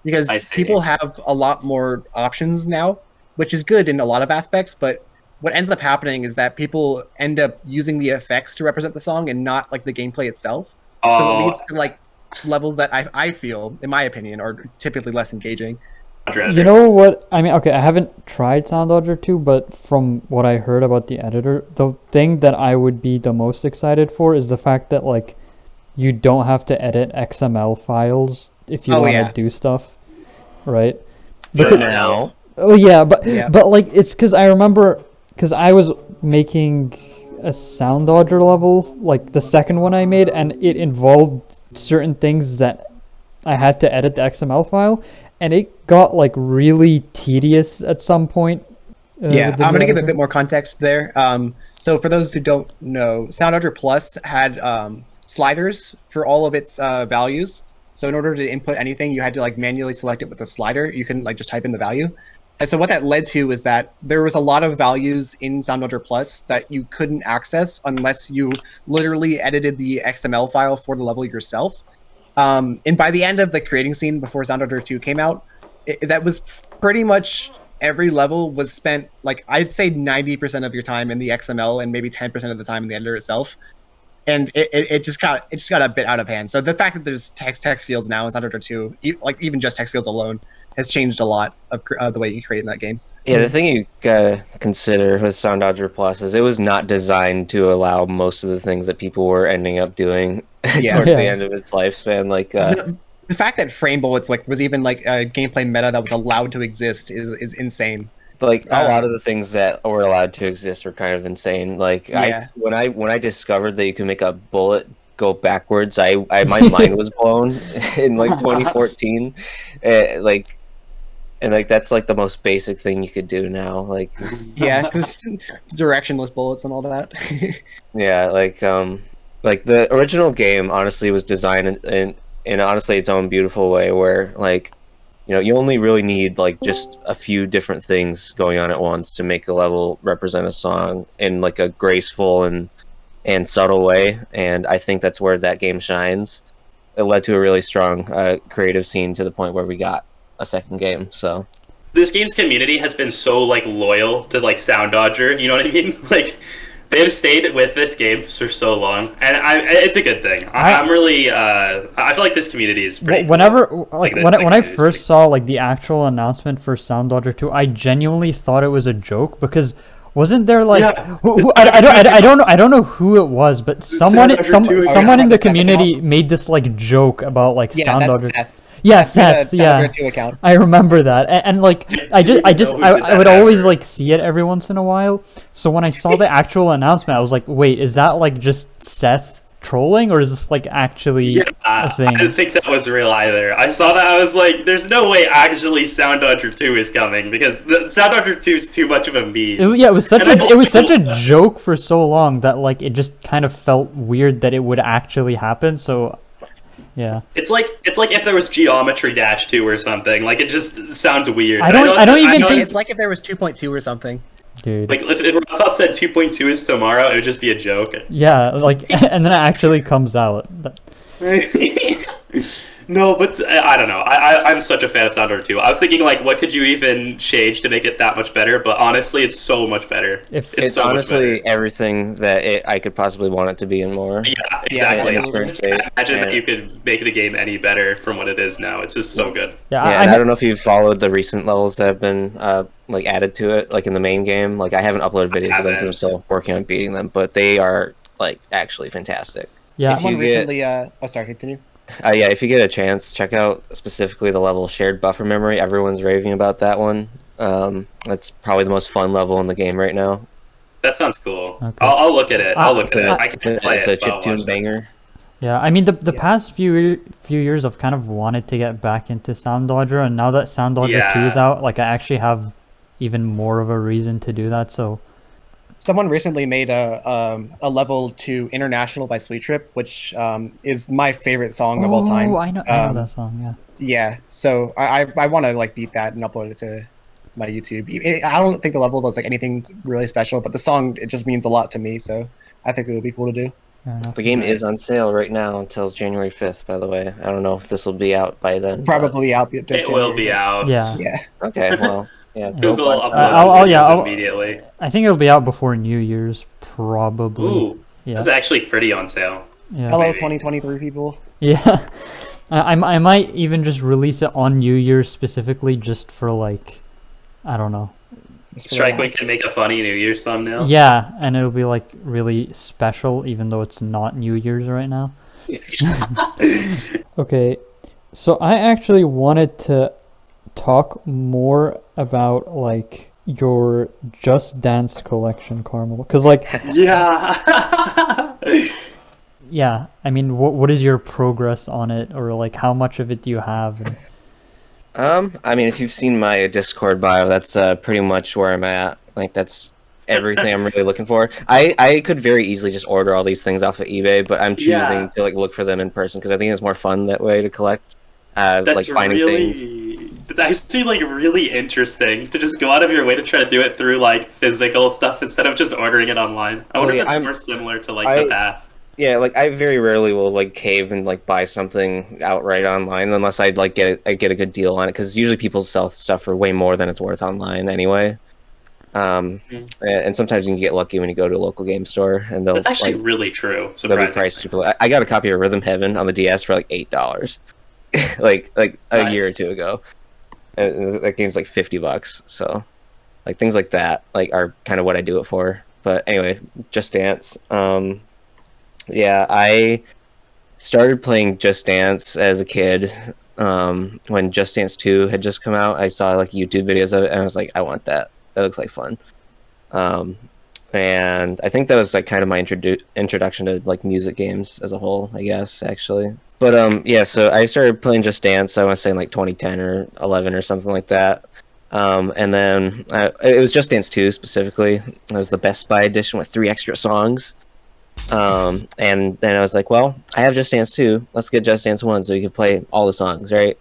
[SPEAKER 3] because people have a lot more options now, which is good in a lot of aspects. But what ends up happening is that people end up using the effects to represent the song and not like the gameplay itself. So it leads to like levels that I feel, in my opinion, are typically less engaging.
[SPEAKER 1] You know what? I mean, okay, I haven't tried Sound Dodger 2, but from what I heard about the editor, the thing that I would be the most excited for is the fact that, like, you don't have to edit XML files if you want to do stuff, right?
[SPEAKER 2] Because,
[SPEAKER 1] oh, yeah, but, like, it's because I remember, because I was making a Sound Dodger level, like, the second one I made, and it involved certain things that I had to edit the XML file, and it got like really tedious at some point.
[SPEAKER 3] I'm going to give a bit more context there. So for those who don't know, Sound Dodger Plus had sliders for all of its values. So in order to input anything, you had to like manually select it with a slider. You couldn't like just type in the value. And so what that led to is that there was a lot of values in Sound Dodger Plus that you couldn't access unless you literally edited the XML file for the level yourself. And by the end of the creating scene before Sound Dodger 2 came out, that was pretty much every level was spent, like, I'd say 90% of your time in the XML and maybe 10% of the time in the editor itself. And it just got a bit out of hand. So the fact that there's text fields now in Sound Dodger 2, like even just text fields alone, has changed a lot of the way you create in that game.
[SPEAKER 4] Yeah, the thing you gotta consider with Sound Dodger Plus is it was not designed to allow most of the things that people were ending up doing towards the end of its lifespan. Like
[SPEAKER 3] the fact that frame bullets was even like a gameplay meta that was allowed to exist is insane.
[SPEAKER 4] Like a lot of the things that were allowed to exist were kind of insane. Like when I discovered that you could make a bullet go backwards. My mind was blown in like 2014, like. And like that's like the most basic thing you could do now. Like
[SPEAKER 3] Yeah, because directionless bullets and all that.
[SPEAKER 4] yeah, like the original game honestly was designed in honestly its own beautiful way where like you only really need like just a few different things going on at once to make a level represent a song in like a graceful and subtle way. And I think that's where that game shines. It led to a really strong creative scene to the point where we got a second game. So
[SPEAKER 2] this game's community has been so like loyal to like Sound Dodger, you know what I mean? Like they've stayed with this game for so long, and it's a good thing. I'm really I feel like this community is pretty
[SPEAKER 1] whenever
[SPEAKER 2] cool.
[SPEAKER 1] when I first saw like the actual announcement for Sound Dodger 2, I genuinely thought it was a joke because wasn't there like I don't know who it was, but someone in the community made this like joke about like Sound Dodger.
[SPEAKER 3] Seth.
[SPEAKER 1] Yeah, Seth. Yeah,
[SPEAKER 3] account.
[SPEAKER 1] I remember that, and like I would always like see it every once in a while. So when I saw the actual announcement, I was like, wait, is that like just Seth trolling, or is this like actually a thing?
[SPEAKER 2] I didn't think that was real either. I saw that, I was like, there's no way actually Sound Dodger 2 is coming because the Sound Dodger 2 is too much of a meme.
[SPEAKER 1] It was such a joke for so long that like it just kind of felt weird that it would actually happen. So. Yeah,
[SPEAKER 2] it's like if there was Geometry Dash 2 or something. Like it just sounds weird.
[SPEAKER 1] I don't even think
[SPEAKER 3] it's like if there was 2.2 or something.
[SPEAKER 1] Dude,
[SPEAKER 2] like if Rob Top said 2.2 is tomorrow, it would just be a joke.
[SPEAKER 1] Yeah, like and then it actually comes out.
[SPEAKER 2] No, but I don't know. I'm such a fan of Sound Dodger 2. I was thinking like, what could you even change to make it that much better? But honestly, it's so much better.
[SPEAKER 4] It's so honestly everything that I could possibly want it to be and more.
[SPEAKER 2] Yeah, exactly.
[SPEAKER 4] Yeah,
[SPEAKER 2] imagine that you could make the game any better from what it is now. It's just so good.
[SPEAKER 1] Yeah,
[SPEAKER 4] I don't know if you've followed the recent levels that have been like added to it, like in the main game. Like I haven't uploaded videos of them because I'm still working on beating them, but they are like actually fantastic.
[SPEAKER 1] Yeah,
[SPEAKER 3] someone recently. Oh, sorry, continue.
[SPEAKER 4] Yeah, if you get a chance, check out specifically the level Shared Buffer Memory. Everyone's raving about that one. That's probably the most fun level in the game right now.
[SPEAKER 2] That sounds cool.
[SPEAKER 1] Okay.
[SPEAKER 2] I'll look at it. I can play
[SPEAKER 4] it's
[SPEAKER 2] it.
[SPEAKER 4] It's a chiptune banger.
[SPEAKER 1] Yeah, I mean the past few years I've kind of wanted to get back into Sound Dodger, and now that Sound Dodger 2 is out, like I actually have even more of a reason to do that. So.
[SPEAKER 3] Someone recently made a level to International by Sweet Trip, which is my favorite song of all time.
[SPEAKER 1] Oh, I know that song, yeah.
[SPEAKER 3] Yeah, so I want to like beat that and upload it to my YouTube. I don't think the level does like anything really special, but the song, it just means a lot to me, so I think it would be cool to do.
[SPEAKER 4] The game is on sale right now until January 5th, by the way. I don't know if this will be out by then.
[SPEAKER 3] Probably out.
[SPEAKER 2] It will be out.
[SPEAKER 1] Yeah.
[SPEAKER 4] Okay, well... Yeah,
[SPEAKER 2] Google uploads immediately.
[SPEAKER 1] I think it'll be out before New Year's, probably.
[SPEAKER 2] Ooh, this is actually pretty on sale.
[SPEAKER 1] Yeah.
[SPEAKER 3] Hello, 2023 people.
[SPEAKER 1] Yeah, I might even just release it on New Year's specifically, just for like, I don't know.
[SPEAKER 2] Strikewind can make a funny New Year's thumbnail.
[SPEAKER 1] Yeah, and it'll be like really special, even though it's not New Year's right now. Okay, so I actually wanted to talk more about like your Just Dance collection, KrmaL, because like yeah, I mean, what is your progress on it, or like how much of it do you have?
[SPEAKER 4] I mean, if you've seen my Discord bio, that's pretty much where I'm at. Like that's everything I'm really looking for. I could very easily just order all these things off of eBay, but I'm choosing to like look for them in person because I think it's more fun that way to collect.
[SPEAKER 2] That's
[SPEAKER 4] like finding
[SPEAKER 2] really
[SPEAKER 4] things.
[SPEAKER 2] It's actually like really interesting to just go out of your way to try to do it through like physical stuff instead of just ordering it online. I wonder if it's more similar to like the past.
[SPEAKER 4] Yeah, like I very rarely will like cave and like buy something outright online unless I'd like get a good deal on it, because usually people sell stuff for way more than it's worth online anyway. And sometimes you can get lucky when you go to a local game store, and they'll.
[SPEAKER 2] That's actually
[SPEAKER 4] like,
[SPEAKER 2] really true.
[SPEAKER 4] They'll be priced super low. I got a copy of Rhythm Heaven on the DS for like $8, like a year or two ago. And that game's like $50, so like things like that like are kind of what I do it for. But anyway, Just Dance. Yeah, I started playing Just Dance as a kid. When Just Dance 2 had just come out, I saw like YouTube videos of it, and I was like, I want that. That looks like fun. and I think that was like kind of my introduction to like music games as a whole, I guess, actually. But yeah, so I started playing Just Dance. I want to say in like 2010 or 11 or something like that. And then it was Just Dance 2 specifically. It was the Best Buy edition with 3 extra songs. And then I was like, well, I have Just Dance 2. Let's get Just Dance 1 so we can play all the songs, right?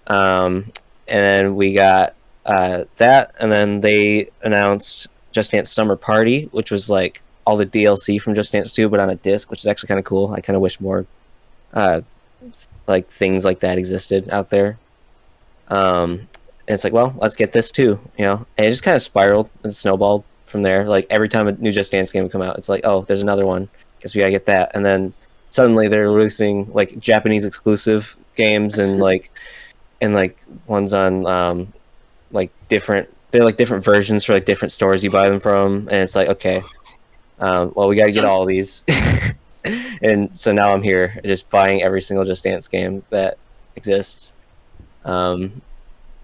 [SPEAKER 4] And then we got that, and then they announced Just Dance Summer Party, which was like all the DLC from Just Dance 2, but on a disc, which is actually kind of cool. I kind of wish more like things like that existed out there. And it's like, well, let's get this too, you know. And it just kind of spiraled and snowballed from there. Like every time a new Just Dance game would come out, it's like, oh, there's another one. Guess we gotta get that. And then suddenly they're releasing like Japanese exclusive games and like ones on like different versions for like different stores you buy them from, and it's like, okay, well, we got to get all of these. And so now I'm here just buying every single Just Dance game that exists. And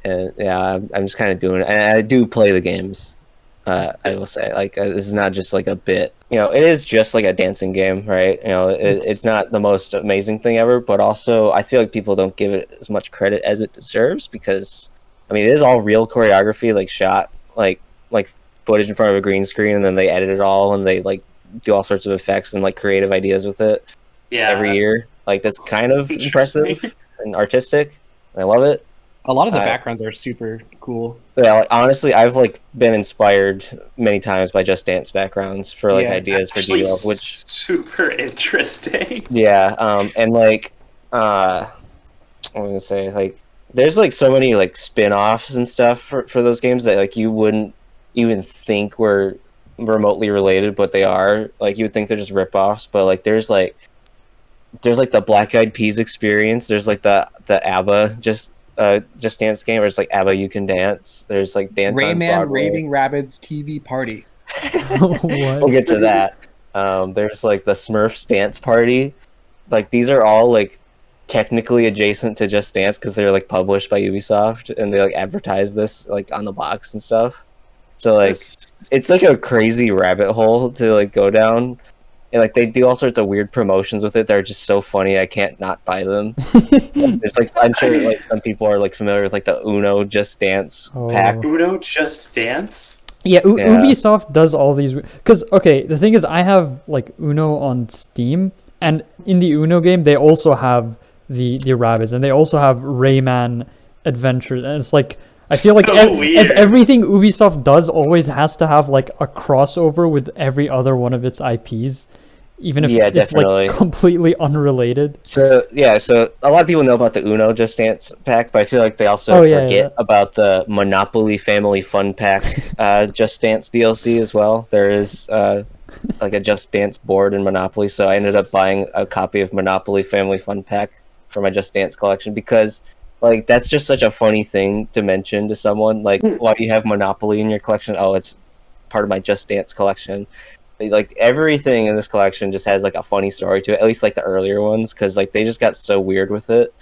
[SPEAKER 4] yeah, I'm just kind of doing it, and I do play the games. I will say, like, this is not just like a bit, you know, it is just like a dancing game, right? You know, it's not the most amazing thing ever, but also I feel like people don't give it as much credit as it deserves, because I mean, it is all real choreography, like shot like footage in front of a green screen, and then they edit it all, and they like do all sorts of effects and like creative ideas with it.
[SPEAKER 2] Yeah.
[SPEAKER 4] Every year, like that's kind of impressive and artistic. I love it.
[SPEAKER 3] A lot of the backgrounds are super cool.
[SPEAKER 4] Yeah, like, honestly, I've like been inspired many times by Just Dance backgrounds for like ideas for details, which
[SPEAKER 2] super interesting.
[SPEAKER 4] Yeah, and like what was I gonna say, like there's like so many like spin-offs and stuff for those games that like you wouldn't even think were remotely related, but they are. Like you would think they're just rip-offs, but like there's like the Black Eyed Peas experience. There's like the ABBA Just Dance game, where it's like ABBA You Can Dance. There's like Dance on
[SPEAKER 3] Rayman
[SPEAKER 4] Broadway.
[SPEAKER 3] Raving Rabbids TV Party.
[SPEAKER 1] What?
[SPEAKER 4] We'll get to that. There's like the Smurfs Dance Party. Like these are all like technically adjacent to Just Dance because they're like published by Ubisoft, and they like advertise this like on the box and stuff. So like it's like a crazy rabbit hole to like go down. And like they do all sorts of weird promotions with it that are just so funny I can't not buy them. There's like, I'm sure like some people are like familiar with like the Uno Just Dance pack.
[SPEAKER 2] Uno Just Dance?
[SPEAKER 1] Yeah, Ubisoft does all these, because okay, the thing is, I have like Uno on Steam, and in the Uno game they also have the rabbits, and they also have Rayman Adventures, and it's like I feel like if everything Ubisoft does always has to have like a crossover with every other one of its IPs, even if it's like completely unrelated.
[SPEAKER 4] So yeah, so a lot of people know about the Uno Just Dance pack, but I feel like they also forget about the Monopoly Family Fun Pack Just Dance DLC as well. There is like a Just Dance board in Monopoly, so I ended up buying a copy of Monopoly Family Fun Pack for my Just Dance collection, because like that's just such a funny thing to mention to someone. Like, why do you have Monopoly in your collection? Oh, it's part of my Just Dance collection. Like everything in this collection just has like a funny story to it, at least like the earlier ones, because like they just got so weird with it.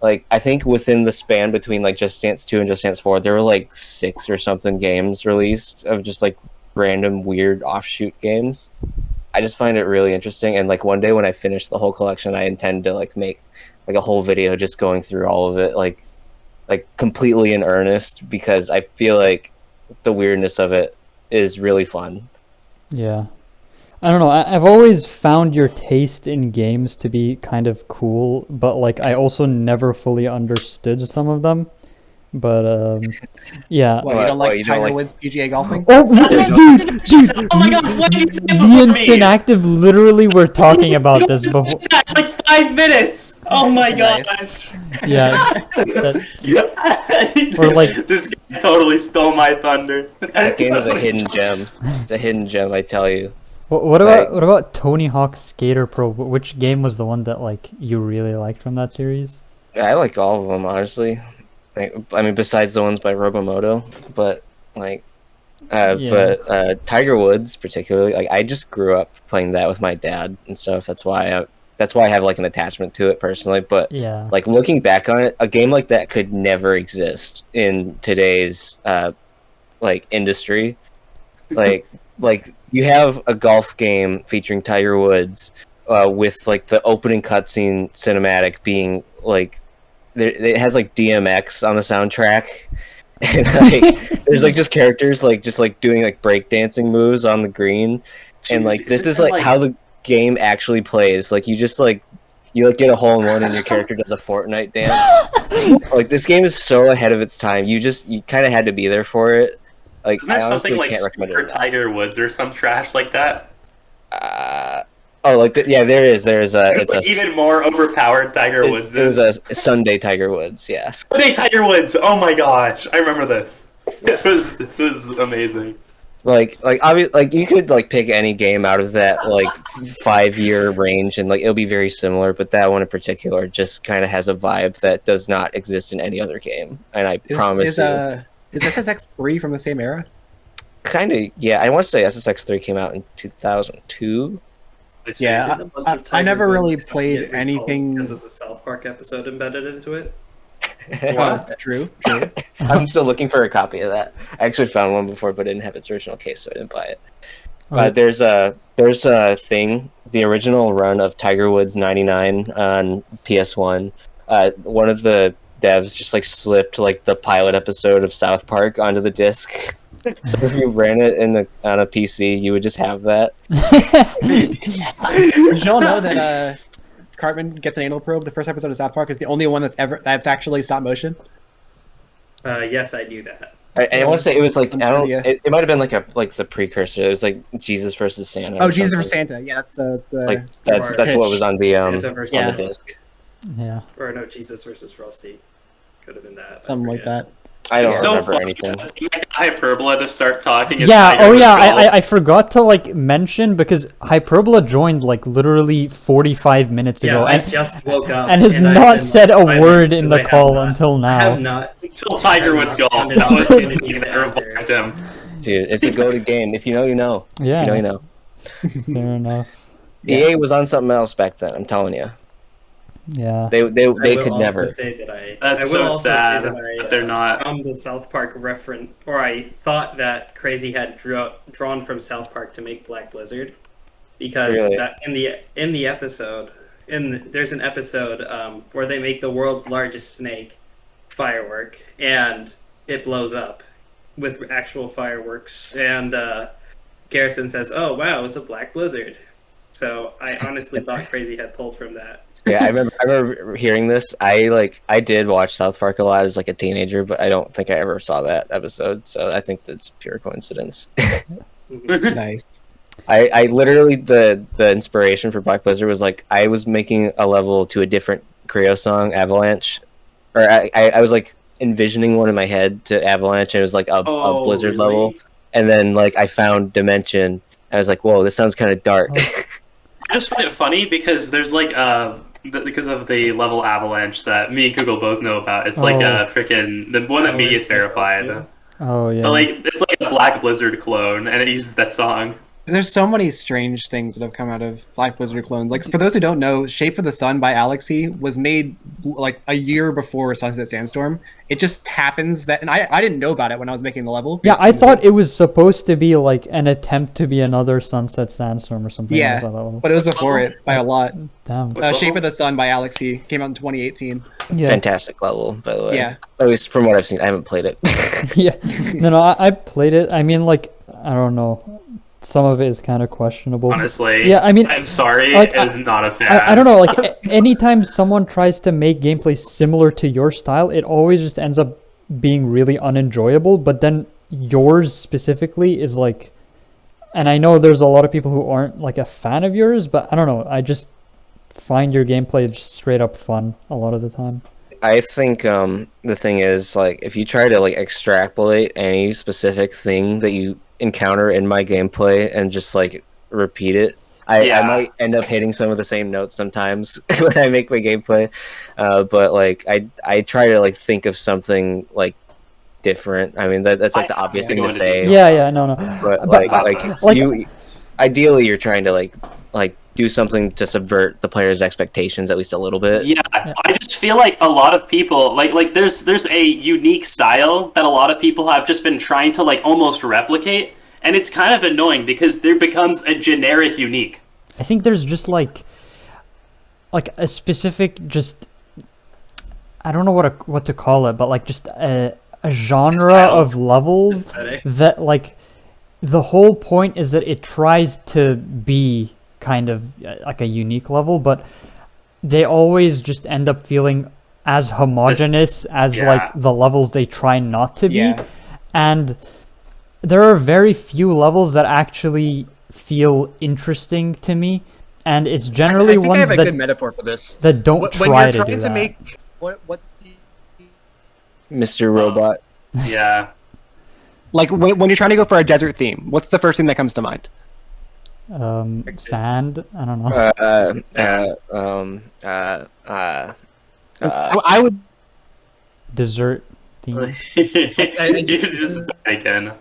[SPEAKER 4] Like I think within the span between like Just Dance 2 and Just Dance 4, there were like 6 or something games released of just like random weird offshoot games. I just find it really interesting, and like one day when I finish the whole collection, I intend to like make like a whole video just going through all of it, like completely in earnest, because I feel like the weirdness of it is really fun.
[SPEAKER 1] Yeah. I don't know. I've always found your taste in games to be kind of cool, but like I also never fully understood some of them. But yeah.
[SPEAKER 3] Well, you don't like Tiger Woods PGA golfing?
[SPEAKER 1] Oh, dude!
[SPEAKER 2] Oh my god, what did you say
[SPEAKER 1] Me
[SPEAKER 2] before
[SPEAKER 1] and
[SPEAKER 2] me?
[SPEAKER 1] Synactive literally were talking about this before.
[SPEAKER 2] Like 5 minutes! Oh my gosh.
[SPEAKER 1] Yeah. Or like
[SPEAKER 2] this game totally stole my thunder.
[SPEAKER 4] That game is a hidden gem. It's a hidden gem, I tell you.
[SPEAKER 1] What about Tony Hawk's Skater Pro? Which game was the one that like you really liked from that series?
[SPEAKER 4] I like all of them, honestly. I mean, besides the ones by Robomoto, but like, but Tiger Woods particularly, like I just grew up playing that with my dad and stuff. That's why I have like an attachment to it personally. But
[SPEAKER 1] yeah,
[SPEAKER 4] like looking back on it, a game like that could never exist in today's like industry. Like you have a golf game featuring Tiger Woods, with like the opening cutscene cinematic being like, it has like DMX on the soundtrack, and like there's like just characters like just like doing like breakdancing moves on the green, and like this is like how the game actually plays. Like you just like get a hole in one and your character does a Fortnite dance. Like this game is so ahead of its time. You kind of had to be there for it. Like,
[SPEAKER 2] isn't there something like Super Tiger Woods or some trash like that?
[SPEAKER 4] Yeah, there is. There's
[SPEAKER 2] like even more overpowered Tiger Woods.
[SPEAKER 4] It was a Sunday Tiger Woods. Yeah.
[SPEAKER 2] Sunday Tiger Woods. Oh my gosh, I remember this. This was amazing.
[SPEAKER 4] Like you could like pick any game out of that like 5-year range and like it'll be very similar, but that one in particular just kind of has a vibe that does not exist in any other game. And I promise you.
[SPEAKER 3] Is SSX3 from the same era?
[SPEAKER 4] Kind of, yeah. I want to say SSX3 came out in 2002.
[SPEAKER 3] Yeah, I never really played anything
[SPEAKER 5] because of the South Park episode embedded into it.
[SPEAKER 3] True.
[SPEAKER 4] I'm still looking for a copy of that. I actually found one before, but it didn't have its original case, so I didn't buy it. But there's a thing, the original run of Tiger Woods 99 on PS1. One of the devs just like slipped like the pilot episode of South Park onto the disc. So if you ran it on a PC, you would just have that.
[SPEAKER 3] Did y'all know that Cartman gets an anal probe? The first episode of South Park is the only one that's actually stop motion.
[SPEAKER 5] Yes, I knew that.
[SPEAKER 4] I want to say it was like it might have been like the precursor. It was like Jesus versus Santa.
[SPEAKER 3] Oh, Jesus versus Santa. Yeah, that's
[SPEAKER 4] that's what was on the on the disc.
[SPEAKER 1] Yeah.
[SPEAKER 5] Or no, Jesus versus Frosty. Could have been that.
[SPEAKER 3] Something like that.
[SPEAKER 4] I don't remember anything.
[SPEAKER 2] Hyperbola to start talking.
[SPEAKER 1] Yeah. Oh yeah. I forgot to like mention because Hyperbola joined like literally 45 minutes ago.
[SPEAKER 5] I just woke up
[SPEAKER 1] and has not said a word in the call until now.
[SPEAKER 5] I have not.
[SPEAKER 2] Until Tiger Woods golf.
[SPEAKER 4] Dude, it's a go-to game. If you know, you know.
[SPEAKER 1] Yeah.
[SPEAKER 4] If you know, you know.
[SPEAKER 1] Fair enough.
[SPEAKER 4] EA was on something else back then. I'm telling you.
[SPEAKER 1] Yeah.
[SPEAKER 4] They could never.
[SPEAKER 2] That's so sad that they're not.
[SPEAKER 5] From the South Park reference, or I thought that Crazy had drawn from South Park to make Black Blizzard, because that in the episode, there's an episode where they make the world's largest snake firework and it blows up with actual fireworks, and Garrison says, "Oh wow, it's a Black Blizzard." So I honestly thought Crazy had pulled from that.
[SPEAKER 4] Yeah, I remember hearing this. I did watch South Park a lot as like a teenager, but I don't think I ever saw that episode. So I think that's pure coincidence.
[SPEAKER 3] Nice.
[SPEAKER 4] I literally the inspiration for Black Blizzard was like I was making a level to a different Creo song, Avalanche, or I was like envisioning one in my head to Avalanche, and it was like a Blizzard level, and then like I found Dimension, and I was like, whoa, this sounds kind of dark.
[SPEAKER 2] I just find it funny because there's like because of the level Avalanche that me and Google both know about. It's like a freaking the one that me is verified.
[SPEAKER 1] Oh yeah.
[SPEAKER 2] But like it's like a Black Blizzard clone, and it uses that song.
[SPEAKER 3] There's so many strange things that have come out of Black Blizzard clones. Like, for those who don't know, Shape of the Sun by Alexi was made like a year before Sunset Sandstorm. It just happens that, and I didn't know about it when I was making the level.
[SPEAKER 1] Yeah, I thought it was supposed to be like an attempt to be another Sunset Sandstorm or something.
[SPEAKER 3] Yeah, but it was before it by a lot.
[SPEAKER 1] Damn.
[SPEAKER 3] Shape of the Sun by Alexi came out in 2018.
[SPEAKER 1] Yeah.
[SPEAKER 4] Fantastic level, by the way.
[SPEAKER 3] Yeah.
[SPEAKER 4] At least from what I've seen, I haven't played it.
[SPEAKER 1] Yeah. No, I played it. I mean, like, I don't know. Some of it is kind of questionable.
[SPEAKER 2] Honestly,
[SPEAKER 1] yeah, I mean,
[SPEAKER 2] I'm sorry,
[SPEAKER 1] like,
[SPEAKER 2] it is not a fan.
[SPEAKER 1] I don't know, like, anytime someone tries to make gameplay similar to your style, it always just ends up being really unenjoyable, but then yours specifically is like, and I know there's a lot of people who aren't like a fan of yours, but I don't know, I just find your gameplay just straight up fun a lot of the time.
[SPEAKER 4] I think the thing is, like, if you try to like extrapolate any specific thing that you encounter in my gameplay and just like repeat it, I might end up hitting some of the same notes sometimes when I make my gameplay, but like I try to like think of something like different. I mean that's like the obvious thing to say.
[SPEAKER 1] Yeah, no,
[SPEAKER 4] but like you ideally you're trying to like do something to subvert the player's expectations at least a little bit.
[SPEAKER 2] Yeah, I just feel like a lot of people like there's a unique style that a lot of people have just been trying to like almost replicate, and it's kind of annoying because there becomes a generic unique.
[SPEAKER 1] I think there's just like a specific, just I don't know what to call it, but like just a genre of levels that like the whole point is that it tries to be kind of like a unique level, but they always just end up feeling as homogeneous as like the levels they try not to be. And there are very few levels that actually feel interesting to me, and it's generally ones
[SPEAKER 3] I have a good metaphor for this.
[SPEAKER 1] That don't try to do that.
[SPEAKER 3] Make what
[SPEAKER 4] Mr. Robot.
[SPEAKER 2] Yeah.
[SPEAKER 3] Like when you're trying to go for a desert theme, what's the first thing that comes to mind?
[SPEAKER 1] Sand. I don't know.
[SPEAKER 3] I would
[SPEAKER 1] Dessert theme.
[SPEAKER 2] You just die again.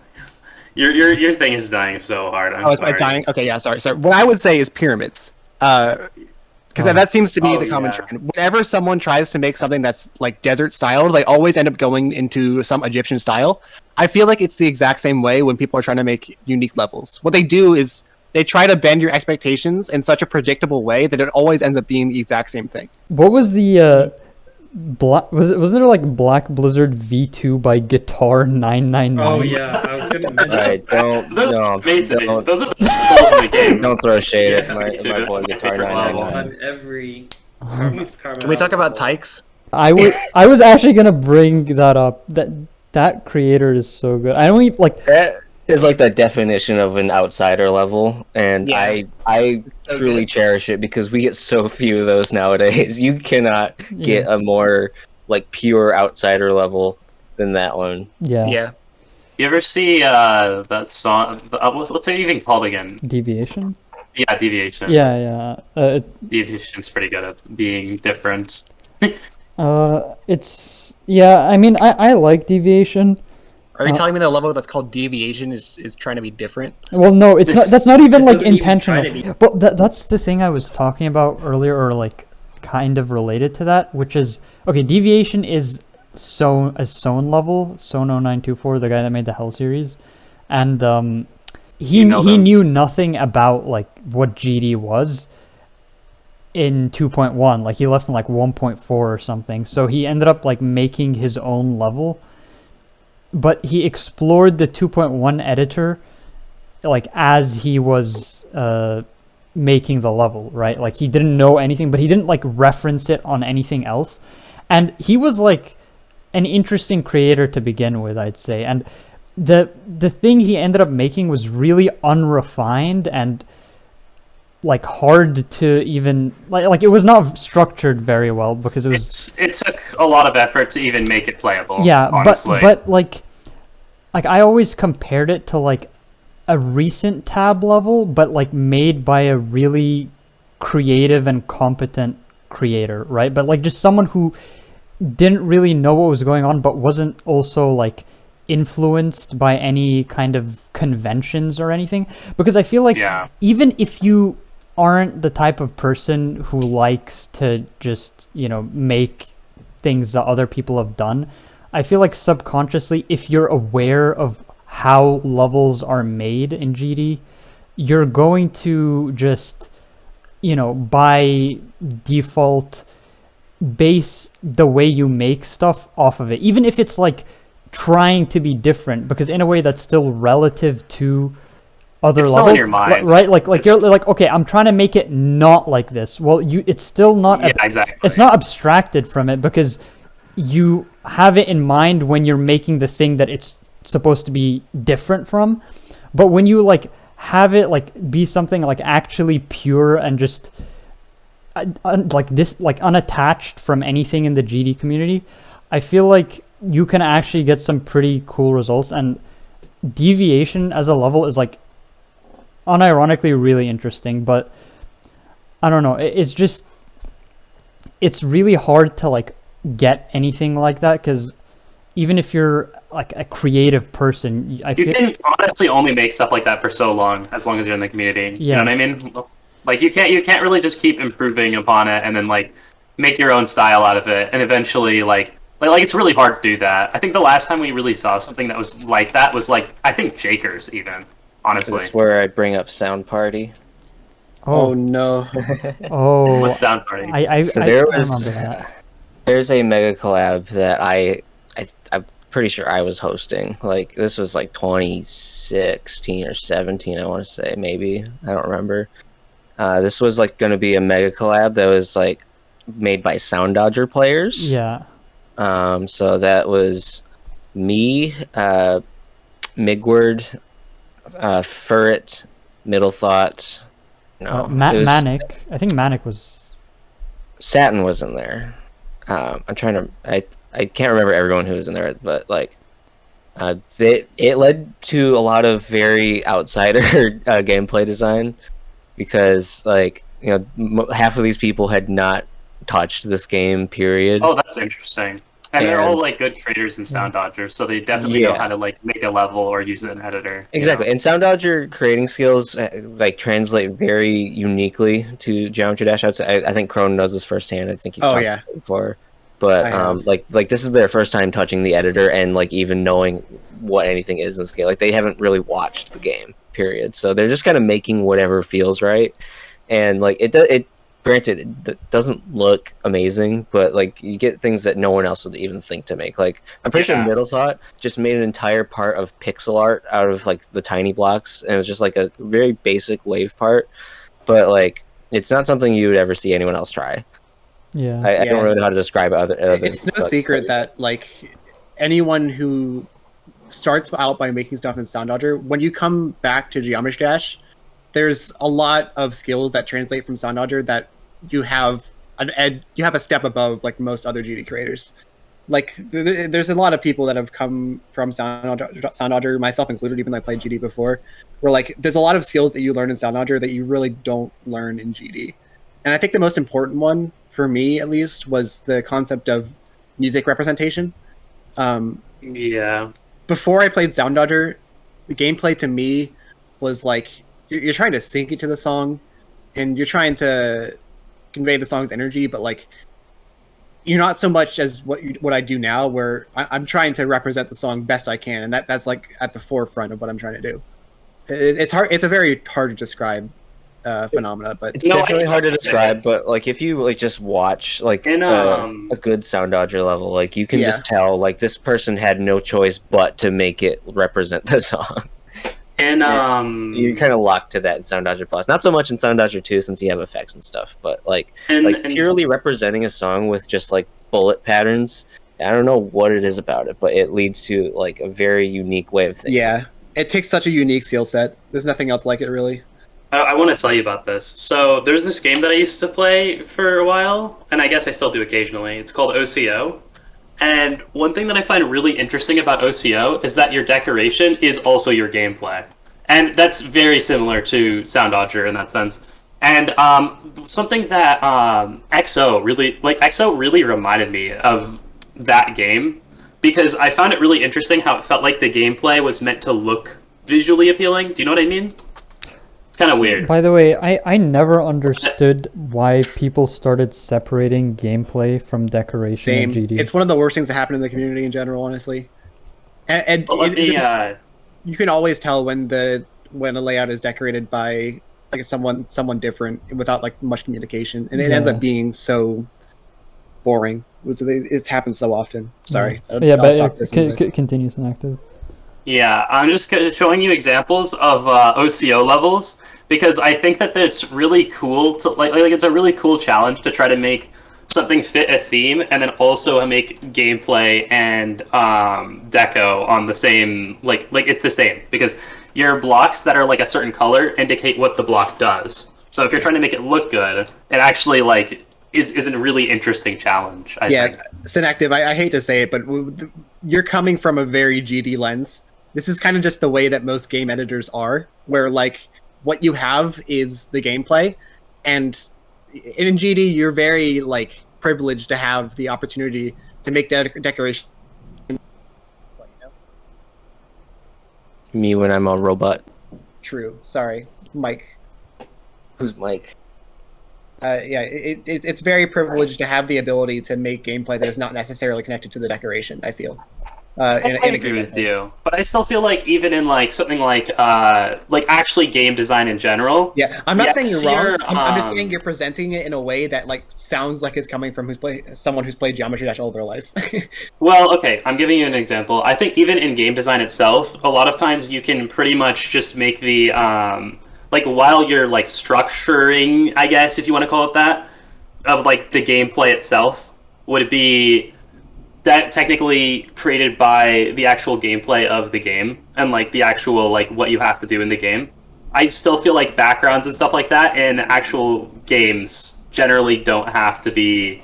[SPEAKER 2] Your thing is dying so hard. I'm sorry.
[SPEAKER 3] It's dying. Okay, yeah, sorry. What I would say is pyramids, because that seems to be the common trend. Whenever someone tries to make something that's like desert style, they always end up going into some Egyptian style. I feel like it's the exact same way when people are trying to make unique levels. What they do is they try to bend your expectations in such a predictable way that it always ends up being the exact same thing.
[SPEAKER 1] What was the wasn't there like Black Blizzard V2 by Guitar 999?
[SPEAKER 5] Oh yeah, I was gonna mention.
[SPEAKER 2] Those are amazing. Those are the souls of the game.
[SPEAKER 4] Don't throw shade at my boy Guitar 999.
[SPEAKER 5] On every
[SPEAKER 3] Can we talk about Tykes?
[SPEAKER 1] I was actually gonna bring that up. That creator is so good. I don't even like
[SPEAKER 4] that. Is like the definition of an outsider level, and I truly cherish it because we get so few of those nowadays. You cannot get a more like pure outsider level than that one.
[SPEAKER 1] Yeah.
[SPEAKER 2] You ever see that song? What's it even called again?
[SPEAKER 1] Deviation.
[SPEAKER 2] Yeah, Deviation.
[SPEAKER 1] Yeah.
[SPEAKER 2] Deviation's pretty good at being different.
[SPEAKER 1] It's I mean, I like Deviation.
[SPEAKER 3] Are you telling me the level that's called Deviation is trying to be different?
[SPEAKER 1] Well, no, it's not. That's not even like
[SPEAKER 5] doesn't even
[SPEAKER 1] intentional.
[SPEAKER 5] try to be.
[SPEAKER 1] But that's the thing I was talking about earlier, or like kind of related to that, which is okay. Deviation is a Sohn level, Sohn 0924, the guy that made the Hell series, and he knew nothing about like what GD was in 2.1. Like he left in like 1.4 or something. So he ended up like making his own level. But he explored the 2.1 editor like as he was making the level, right? Like he didn't know anything, but he didn't like reference it on anything else. And he was like an interesting creator to begin with, I'd say. And the thing he ended up making was really unrefined and like hard to even like it was not structured very well because it
[SPEAKER 2] took a lot of effort to even make it playable.
[SPEAKER 1] Yeah,
[SPEAKER 2] honestly.
[SPEAKER 1] but like I always compared it to like a recent tab level, but like made by a really creative and competent creator, right? But like just someone who didn't really know what was going on, but wasn't also like influenced by any kind of conventions or anything. Because I feel like even if you aren't the type of person who likes to just, make things that other people have done, I feel like subconsciously, if you're aware of how levels are made in GD, you're going to just, by default, base the way you make stuff off of it. Even if it's like trying to be different, because in a way that's still relative to other
[SPEAKER 2] it's
[SPEAKER 1] levels,
[SPEAKER 2] still in your mind,
[SPEAKER 1] right? Like you're like, okay, I'm trying to make it not like this. Well, it's still not.
[SPEAKER 2] Exactly.
[SPEAKER 1] It's not abstracted from it because you have it in mind when you're making the thing that it's supposed to be different from. But when you like have it like be something like actually pure and just like this, like unattached from anything in the GD community, I feel like you can actually get some pretty cool results. And Deviation as a level is like unironically really interesting, but I don't know, it's really hard to like get anything like that, because even if you're like a creative person,
[SPEAKER 2] you can honestly only make stuff like that for so long as you're in the community. You know what I mean? Like you can't really just keep improving upon it and then like make your own style out of it, and eventually like it's really hard to do that. I think the last time we really saw something that was like that was like I think Jakers even. honestly.
[SPEAKER 4] This is where I bring up Sound Party.
[SPEAKER 3] Oh no.
[SPEAKER 1] Oh,
[SPEAKER 2] What's Sound Party?
[SPEAKER 4] So there was
[SPEAKER 1] remember that.
[SPEAKER 4] there's a mega collab that I'm pretty sure I was hosting. Like this was like 2016 or 17, I want to say, maybe. I don't remember. This was like going to be a mega collab that was like made by Sound Dodger players.
[SPEAKER 1] Yeah.
[SPEAKER 4] So that was me, Migward, Furret, Middle Thought. No, it was,
[SPEAKER 1] Manic. I think Manic was.
[SPEAKER 4] Satin was in there. I'm trying to. I can't remember everyone who was in there, but like, it led to a lot of very outsider gameplay design because like half of these people had not touched this game. Period.
[SPEAKER 2] Oh, that's interesting. And they're all like good traders in Sound Dodger, so they definitely know how to like make a level or use an editor.
[SPEAKER 4] Exactly, and Sound Dodger creating skills like translate very uniquely to Geometry Dash. I think Crohn knows this firsthand. I think he's talked about it before. But like this is their first time touching the editor and like even knowing what anything is in scale. Like they haven't really watched the game. Period. So they're just kind of making whatever feels right, and like it. Granted, it doesn't look amazing, but like you get things that no one else would even think to make. Like I'm pretty sure Middle Thought just made an entire part of pixel art out of like the tiny blocks, and it was just like a very basic wave part. But like it's not something you would ever see anyone else try.
[SPEAKER 1] Yeah,
[SPEAKER 4] I don't really know how to describe it.
[SPEAKER 3] It's no secret that like anyone who starts out by making stuff in Sound Dodger, when you come back to Geometry Dash, there's a lot of skills that translate from Sound Dodger that you have a step above like most other GD creators. Like there's a lot of people that have come from Sound Dodger, myself included, even though I played GD before, where like there's a lot of skills that you learn in Sound Dodger that you really don't learn in GD. And I think the most important one for me, at least, was the concept of music representation. Before I played Sound Dodger, the gameplay to me was like you're trying to sync it to the song, and you're trying to convey the song's energy, but like you're not so much as what I do now, where I'm trying to represent the song best I can, and that's like at the forefront of what I'm trying to do. It's hard. It's a very hard to describe phenomena, but
[SPEAKER 4] it's definitely hard to describe. But like if you like just watch like a good Sound Dodger level, like you can just tell like this person had no choice but to make it represent the song.
[SPEAKER 2] And
[SPEAKER 4] you're kind of locked to that in Sound Dodger Plus. Not so much in Sound Dodger 2 since you have effects and stuff, but like purely representing a song with just like bullet patterns. I don't know what it is about it, but it leads to like a very unique way of thinking.
[SPEAKER 3] Yeah, it takes such a unique skill set. There's nothing else like it, really.
[SPEAKER 2] I want to tell you about this. So there's this game that I used to play for a while, and I guess I still do occasionally. It's called OCO. And one thing that I find really interesting about OCO is that your decoration is also your gameplay. And that's very similar to Sound Dodger in that sense. And something that XO really reminded me of that game, because I found it really interesting how it felt like the gameplay was meant to look visually appealing. Do you know what I mean? It's kind of weird.
[SPEAKER 1] By the way, I never understood why people started separating gameplay from decoration in GD.
[SPEAKER 3] It's one of the worst things that happen in the community in general, honestly. And you can always tell when a layout is decorated by like someone different without like much communication, and it ends up being so boring. It happens so often. Sorry.
[SPEAKER 1] Continue, Inactive.
[SPEAKER 2] Yeah, I'm just showing you examples of OCO levels because I think that it's really cool to like it's a really cool challenge to try to make something fit a theme and then also make gameplay and deco on the same like it's the same because your blocks that are like a certain color indicate what the block does. So if you're trying to make it look good, it actually like is a really interesting challenge. I think.
[SPEAKER 3] Synactive, I hate to say it, but you're coming from a very GD lens. This is kind of just the way that most game editors are, where like what you have is the gameplay, and in GD you're very like privileged to have the opportunity to make decoration.
[SPEAKER 4] Me when I'm a robot.
[SPEAKER 3] True. Sorry, Mike.
[SPEAKER 4] Who's Mike?
[SPEAKER 3] It's very privileged to have the ability to make gameplay that is not necessarily connected to the decoration, I feel.
[SPEAKER 2] I agree with you, but I still feel like even in like something like actually game design in general.
[SPEAKER 3] Yeah, I'm not saying you're wrong.
[SPEAKER 2] you're,
[SPEAKER 3] I'm just saying you're presenting it in a way that like sounds like it's coming from someone who's played Geometry Dash all their life.
[SPEAKER 2] Well, okay, I'm giving you an example. I think even in game design itself, a lot of times you can pretty much just make the like while you're like structuring, I guess if you want to call it that, of like the gameplay itself would be that technically created by the actual gameplay of the game and like the actual like what you have to do in the game. I still feel like backgrounds and stuff like that in actual games generally don't have to be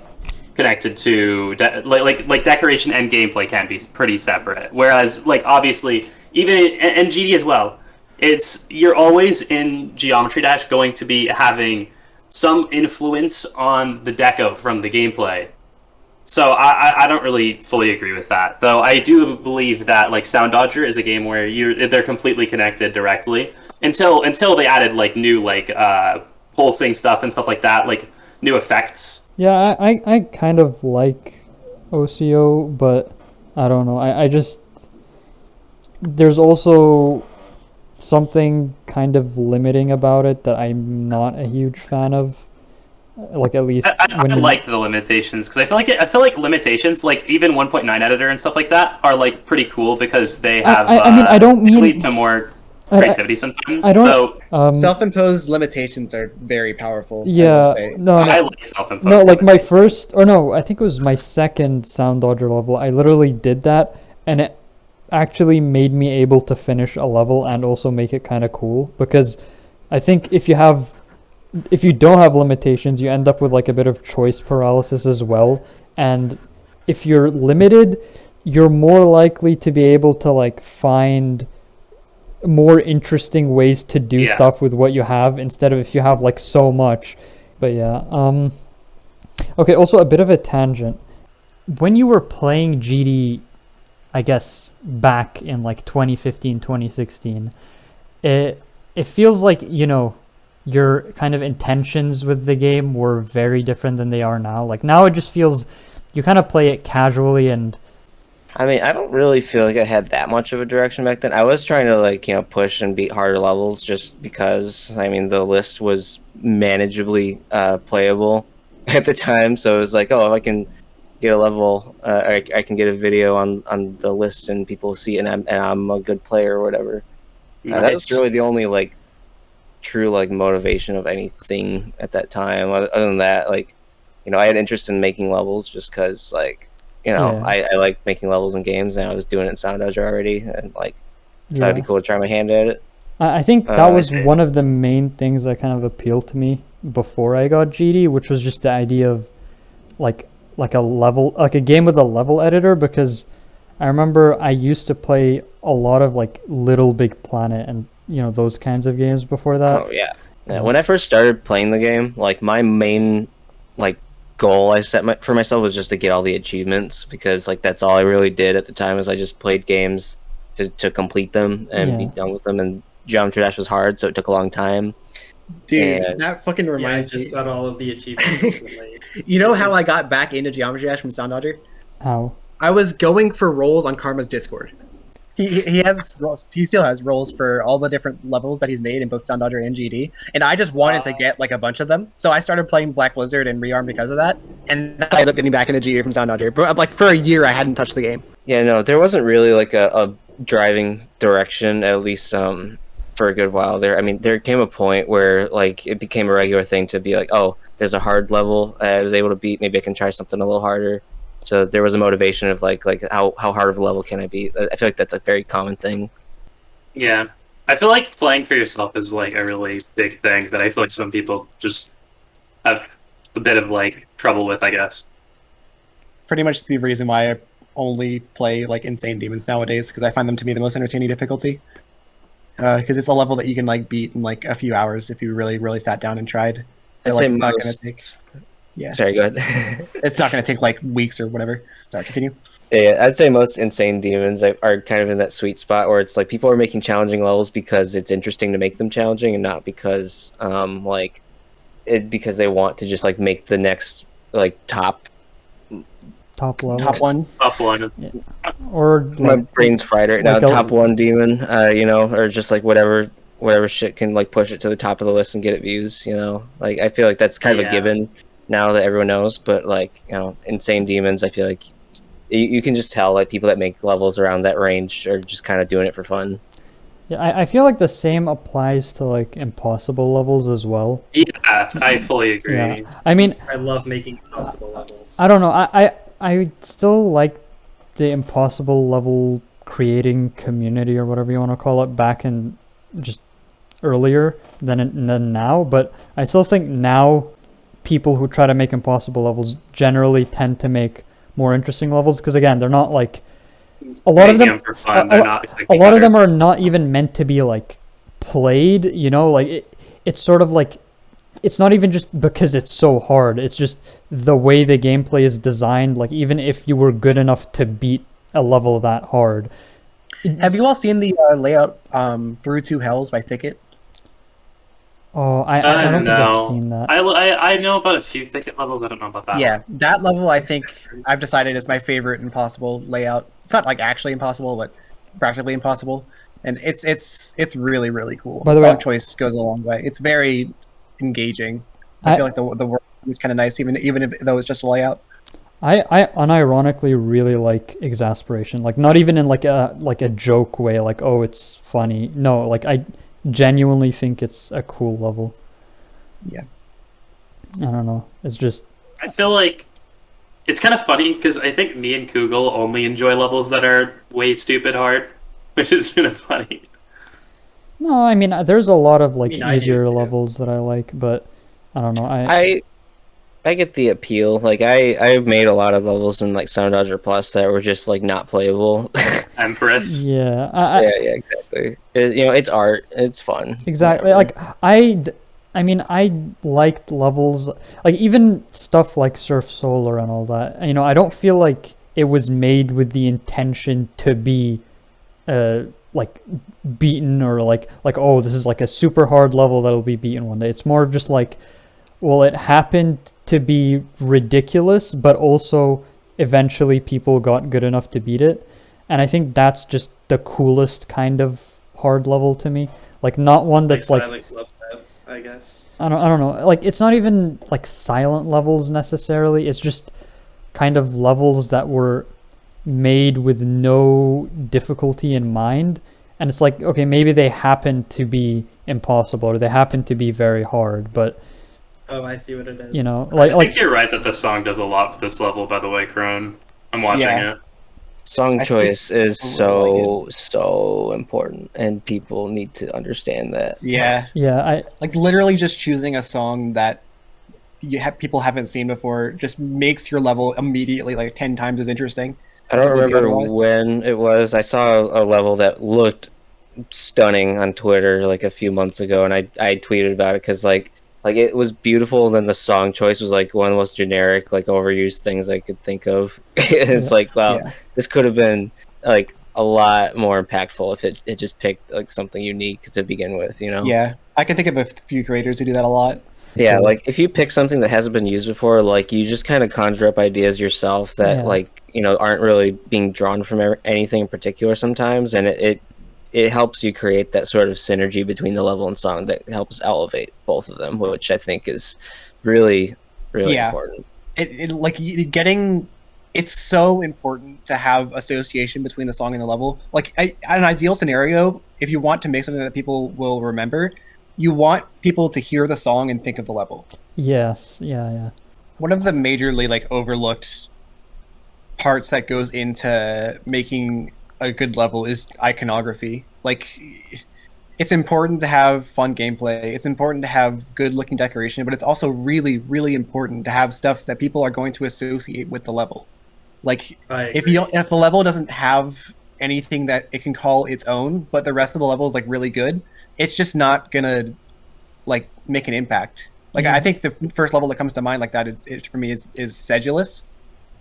[SPEAKER 2] connected to like decoration and gameplay can be pretty separate. Whereas like obviously even in GD as well, you're always in Geometry Dash going to be having some influence on the deco from the gameplay. So I don't really fully agree with that, though. I do believe that like Sound Dodger is a game where they're completely connected directly until they added like new like pulsing stuff and stuff like that, like new effects.
[SPEAKER 1] Yeah, I kind of like OCO, but I don't know. I just there's also something kind of limiting about it that I'm not a huge fan of. Like at least
[SPEAKER 2] I like the limitations because I feel like limitations like even 1.9 editor and stuff like that are like pretty cool because they have
[SPEAKER 1] I mean I don't mean
[SPEAKER 2] lead to more creativity sometimes.
[SPEAKER 1] I don't
[SPEAKER 3] self-imposed limitations are very powerful.
[SPEAKER 1] Yeah,
[SPEAKER 2] I like self-imposed.
[SPEAKER 1] No, like my first or no, I think it was my second Sound Dodger level. I literally did that and it actually made me able to finish a level and also make it kind of cool because I think if you don't have limitations, you end up with like a bit of choice paralysis as well. And if you're limited, you're more likely to be able to like find more interesting ways to do stuff with what you have instead of if you have like so much. But yeah, okay, also a bit of a tangent. When you were playing GD, I guess back in like 2015, 2016, it feels like, you know, your kind of intentions with the game were very different than they are now. Like now it just feels you kind of play it casually and
[SPEAKER 4] I mean, I don't really feel like I had that much of a direction back then. I was trying to like, you know, push and beat harder levels just because I mean the list was manageably playable at the time. So it was like, oh, if I can get a level, I can get a video on the list and people see it and I'm a good player or whatever.
[SPEAKER 2] Nice.
[SPEAKER 4] That's really the only like true like motivation of anything at that time. Other than that, like, you know, I had interest in making levels just because like, you know, I like making levels in games and I was doing it in Sound Dodger already and like thought it'd be cool to try my hand at it.
[SPEAKER 1] I think that was one of the main things that kind of appealed to me before I got GD, which was just the idea of like a level, like a game with a level editor, because I remember I used to play a lot of like Little Big Planet and, you know, those kinds of games before that.
[SPEAKER 4] Oh yeah. When I first started playing the game, like my main like goal I set for myself was just to get all the achievements because like that's all I really did at the time is I just played games to complete them and be done with them. And Geometry Dash was hard, so it took a long time.
[SPEAKER 3] Dude, that fucking reminds me.
[SPEAKER 5] I just got all of the achievements recently.
[SPEAKER 3] You know how I got back into Geometry Dash from Sound Dodger?
[SPEAKER 1] How?
[SPEAKER 3] I was going for roles on Krma's Discord. He has roles. He still has roles for all the different levels that he's made in both Sound Dodger and GD. And I just wanted to get like a bunch of them, so I started playing Black Blizzard and Rearm because of that. And I ended up getting back into GD from Sound Dodger. But like for a year, I hadn't touched the game.
[SPEAKER 4] Yeah, no, there wasn't really like a driving direction, at least for a good while there. I mean, there came a point where like it became a regular thing to be like, oh, there's a hard level I was able to beat. Maybe I can try something a little harder. So there was a motivation of like how hard of a level can I beat? I feel like that's a very common thing.
[SPEAKER 2] Yeah, I feel like playing for yourself is like a really big thing that I feel like some people just have a bit of like trouble with, I guess.
[SPEAKER 3] Pretty much the reason why I only play like Insane Demons nowadays, because I find them to be the most entertaining difficulty. Because it's a level that you can like beat in like a few hours if you really sat down and tried.
[SPEAKER 4] I'd
[SPEAKER 3] like,
[SPEAKER 4] say
[SPEAKER 3] it's not
[SPEAKER 4] most...
[SPEAKER 3] gonna take. Yeah.
[SPEAKER 4] Sorry, go ahead.
[SPEAKER 3] It's not going to take like weeks or whatever. Sorry, continue.
[SPEAKER 4] Yeah, I'd say most Insane Demons are kind of in that sweet spot where it's like people are making challenging levels because it's interesting to make them challenging and not because because they want to just like make the next like top
[SPEAKER 1] top level.
[SPEAKER 3] Top one.
[SPEAKER 2] Top one.
[SPEAKER 1] Or
[SPEAKER 4] My
[SPEAKER 1] like,
[SPEAKER 4] brain's fried right now.
[SPEAKER 1] like a-
[SPEAKER 4] Top one demon, or just like whatever shit can like push it to the top of the list and get it views. Like I feel like that's kind of a given now that everyone knows. But like insane demons, I feel like you can just tell like people that make levels around that range are just kind of doing it for fun.
[SPEAKER 1] Yeah, I feel like the same applies to like impossible levels as well.
[SPEAKER 2] Yeah, I fully agree.
[SPEAKER 1] Yeah, I mean,
[SPEAKER 5] I love making impossible levels.
[SPEAKER 1] I don't know. I still like the impossible level creating community or whatever you want to call it back in just earlier than now. But I still think now people who try to make impossible levels generally tend to make more interesting levels because again, they're not like a lot of them.
[SPEAKER 2] For fun.
[SPEAKER 1] A lot of them are not even meant to be like played. Like it's sort of like. It's not even just because it's so hard. It's just the way the gameplay is designed. Like, even if you were good enough to beat a level that hard.
[SPEAKER 3] Have you all seen the layout Through Two Hells by Thicket?
[SPEAKER 1] Oh, I don't think I've seen that.
[SPEAKER 2] I know about a few Thicket levels. I don't know about that.
[SPEAKER 3] Yeah, that level I think I've decided is my favorite impossible layout. It's not like actually impossible, but practically impossible. And it's really, really cool.
[SPEAKER 1] By
[SPEAKER 3] The
[SPEAKER 1] the way,
[SPEAKER 3] song choice goes a long way. It's very engaging. I feel like the world is kind of nice, even though it's just a layout.
[SPEAKER 1] I unironically really like Exasperation. Like, not even in like a joke way, like, oh, it's funny. No, like, I genuinely think it's a cool level.
[SPEAKER 3] Yeah.
[SPEAKER 1] I don't know. It's just...
[SPEAKER 2] I feel like it's kind of funny because I think me and Kugel only enjoy levels that are way stupid hard, which is kind of funny.
[SPEAKER 1] No, I mean, there's a lot of like
[SPEAKER 5] I do,
[SPEAKER 1] easier
[SPEAKER 5] too.
[SPEAKER 1] levels that I like, but I don't know.
[SPEAKER 4] I get the appeal. Like I've made a lot of levels in like Sound Dodger Plus that were just like not playable.
[SPEAKER 2] Empress.
[SPEAKER 1] Yeah,
[SPEAKER 4] yeah, exactly. It's art. It's fun.
[SPEAKER 1] exactly.
[SPEAKER 4] Whatever.
[SPEAKER 1] Like I mean, I liked levels like even stuff like Surf Solar and all that. I don't feel like it was made with the intention to be, like beaten or like oh, this is like a super hard level that'll be beaten one day. It's more of just like, well, it happened to be ridiculous, but also eventually people got good enough to beat it. And I think that's just the coolest kind of hard level to me. Like, not one that's like
[SPEAKER 5] Silent Love Note, I guess.
[SPEAKER 1] I don't know. Like, it's not even like silent levels necessarily. It's just kind of levels that were made with no difficulty in mind. And it's like, okay, maybe they happen to be impossible or they happen to be very hard, but
[SPEAKER 5] Oh, I see what it is.
[SPEAKER 2] I think you're right that the song does a lot for this level, by the way, Crohn. I'm watching it.
[SPEAKER 4] Song
[SPEAKER 3] I
[SPEAKER 4] choice is
[SPEAKER 3] really
[SPEAKER 4] so important, and people need to understand that.
[SPEAKER 3] Yeah.
[SPEAKER 1] yeah,
[SPEAKER 3] Like literally just choosing a song that people haven't seen before just makes your level immediately like 10 times as interesting.
[SPEAKER 4] I don't remember when it was. I saw a level that looked stunning on Twitter like a few months ago, and I tweeted about it because like it was beautiful. And then the song choice was like one of the most generic, like overused things I could think of. It's like, wow, this could have been like a lot more impactful if it just picked like something unique to begin with.
[SPEAKER 3] Yeah, I can think of a few creators who do that a lot.
[SPEAKER 4] Yeah, like if you pick something that hasn't been used before, like you just kind of conjure up ideas yourself that like aren't really being drawn from anything in particular sometimes, and it helps you create that sort of synergy between the level and song that helps elevate both of them, which I think is really, really important.
[SPEAKER 3] It's so important to have association between the song and the level. Like, an ideal scenario, if you want to make something that people will remember, you want people to hear the song and think of the level.
[SPEAKER 1] yes, yeah.
[SPEAKER 3] One of the majorly like overlooked parts that goes into making a good level is iconography. Like, it's important to have fun gameplay. It's important to have good looking decoration, but it's also really, really important to have stuff that people are going to associate with the level. Like, if the level doesn't have anything that it can call its own, but the rest of the level is like really good, it's just not gonna like make an impact. Like, I think the first level that comes to mind like that for me is Sedulous.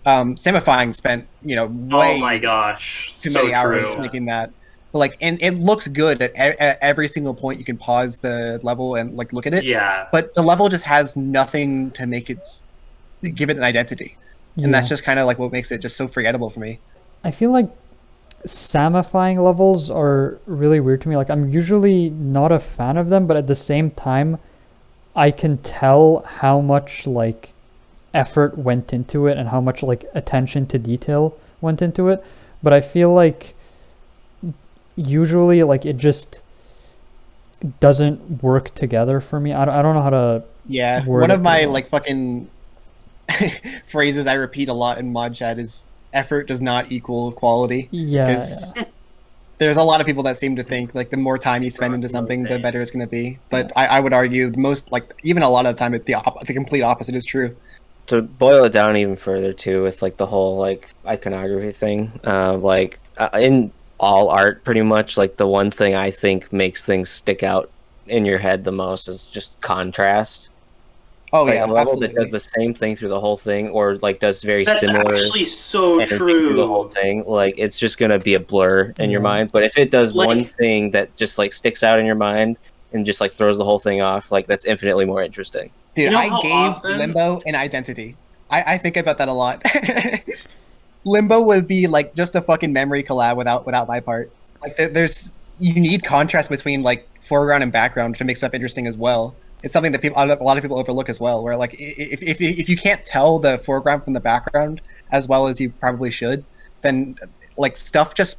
[SPEAKER 3] Samifying spent way
[SPEAKER 2] oh my gosh,
[SPEAKER 3] too
[SPEAKER 2] so
[SPEAKER 3] many hours
[SPEAKER 2] true.
[SPEAKER 3] making that. But like, and it looks good at every single point. You can pause the level and like look at it.
[SPEAKER 2] Yeah.
[SPEAKER 3] But the level just has nothing to make give it an identity. and that's just kind of like what makes it just so forgettable for me.
[SPEAKER 1] I feel like samifying levels are really weird to me. Like, I'm usually not a fan of them, but at the same time, I can tell how much like effort went into it and how much like attention to detail went into it. But I feel like usually like it just doesn't work together for me. I don't know how to
[SPEAKER 3] one of my like fucking phrases I repeat a lot in mod chat is effort does not equal quality. There's a lot of people that seem to think like the more time you spend into something, the better it's going to be. But I would argue most, like, even a lot of the time, the complete opposite is true.
[SPEAKER 4] To boil it down even further too, with like the whole like iconography thing, in all art pretty much, like the one thing I think makes things stick out in your head the most is just contrast.
[SPEAKER 3] Oh
[SPEAKER 4] like
[SPEAKER 3] yeah,
[SPEAKER 4] a level
[SPEAKER 3] absolutely.
[SPEAKER 4] that does the same thing through the whole thing, or like does very
[SPEAKER 2] That's
[SPEAKER 4] similar.
[SPEAKER 2] actually so
[SPEAKER 4] energy
[SPEAKER 2] true.
[SPEAKER 4] through the whole thing, like it's just gonna be a blur in your mind. But if it does one thing that just like sticks out in your mind and just like throws the whole thing off, like that's infinitely more interesting.
[SPEAKER 3] Dude,
[SPEAKER 2] You know
[SPEAKER 3] I
[SPEAKER 2] how
[SPEAKER 3] gave
[SPEAKER 2] often-
[SPEAKER 3] Limbo an identity. I think about that a lot. Limbo would be like just a fucking memory collab without my part. Like you need contrast between like foreground and background to make stuff interesting as well. It's something that a lot of people overlook as well. Where like if you can't tell the foreground from the background as well as you probably should, then like stuff just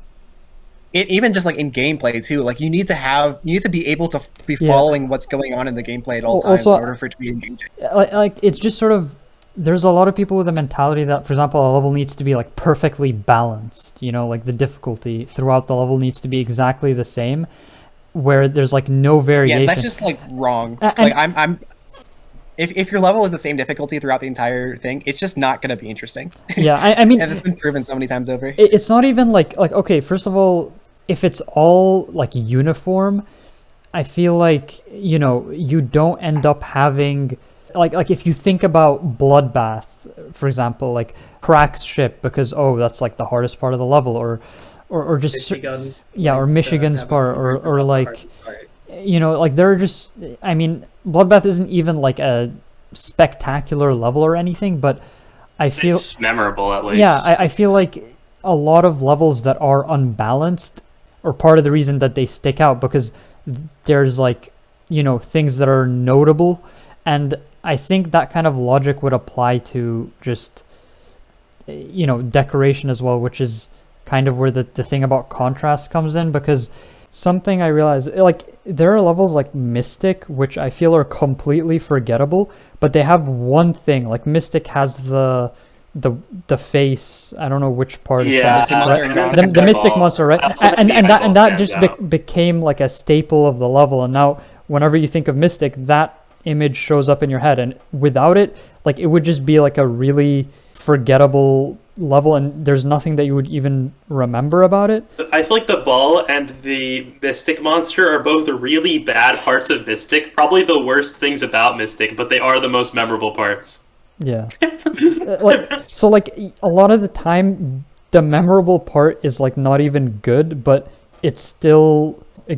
[SPEAKER 3] even just like in gameplay too. Like you need to be able to be following what's going on in the gameplay at all times in order for it to be engaging.
[SPEAKER 1] Like it's just sort of, there's a lot of people with a mentality that, for example, a level needs to be like perfectly balanced. You know, like the difficulty throughout the level needs to be exactly the same, where there's like no variation.
[SPEAKER 3] Yeah, that's just like wrong. Like I'm if your level is the same difficulty throughout the entire thing, it's just not going to be interesting.
[SPEAKER 1] Yeah, I mean,
[SPEAKER 3] and it's been proven so many times over.
[SPEAKER 1] It's not even like okay, first of all, if it's all like uniform, I feel like, you know, you don't end up having like if you think about Bloodbath, for example, like cracks ship because that's like the hardest part of the level, or just
[SPEAKER 5] Michigan,
[SPEAKER 1] or Michigan's part, or like, you know, like there are just, I mean, Bloodbath isn't even like a spectacular level or anything, but I feel
[SPEAKER 2] it's memorable at least.
[SPEAKER 1] Yeah, I feel like a lot of levels that are unbalanced are part of the reason that they stick out, because there's like, you know, things that are notable, and I think that kind of logic would apply to just, you know, decoration as well, which is kind of where the thing about contrast comes in, because something I realized, like, there are levels like Mystic, which I feel are completely forgettable, but they have one thing. Like Mystic has the face. I don't know which part.
[SPEAKER 2] Yeah,
[SPEAKER 1] it's right? the Mystic monster, right? And that just became like a staple of the level. And now, whenever you think of Mystic, that image shows up in your head. And without it, like, it would just be like a really forgettable level, and there's nothing that you would even remember about it.
[SPEAKER 2] I feel like the ball and the Mystic monster are both really bad parts of Mystic. Probably the worst things about Mystic, but they are the most memorable parts.
[SPEAKER 1] Yeah. Like a lot of the time, the memorable part is like not even good, but it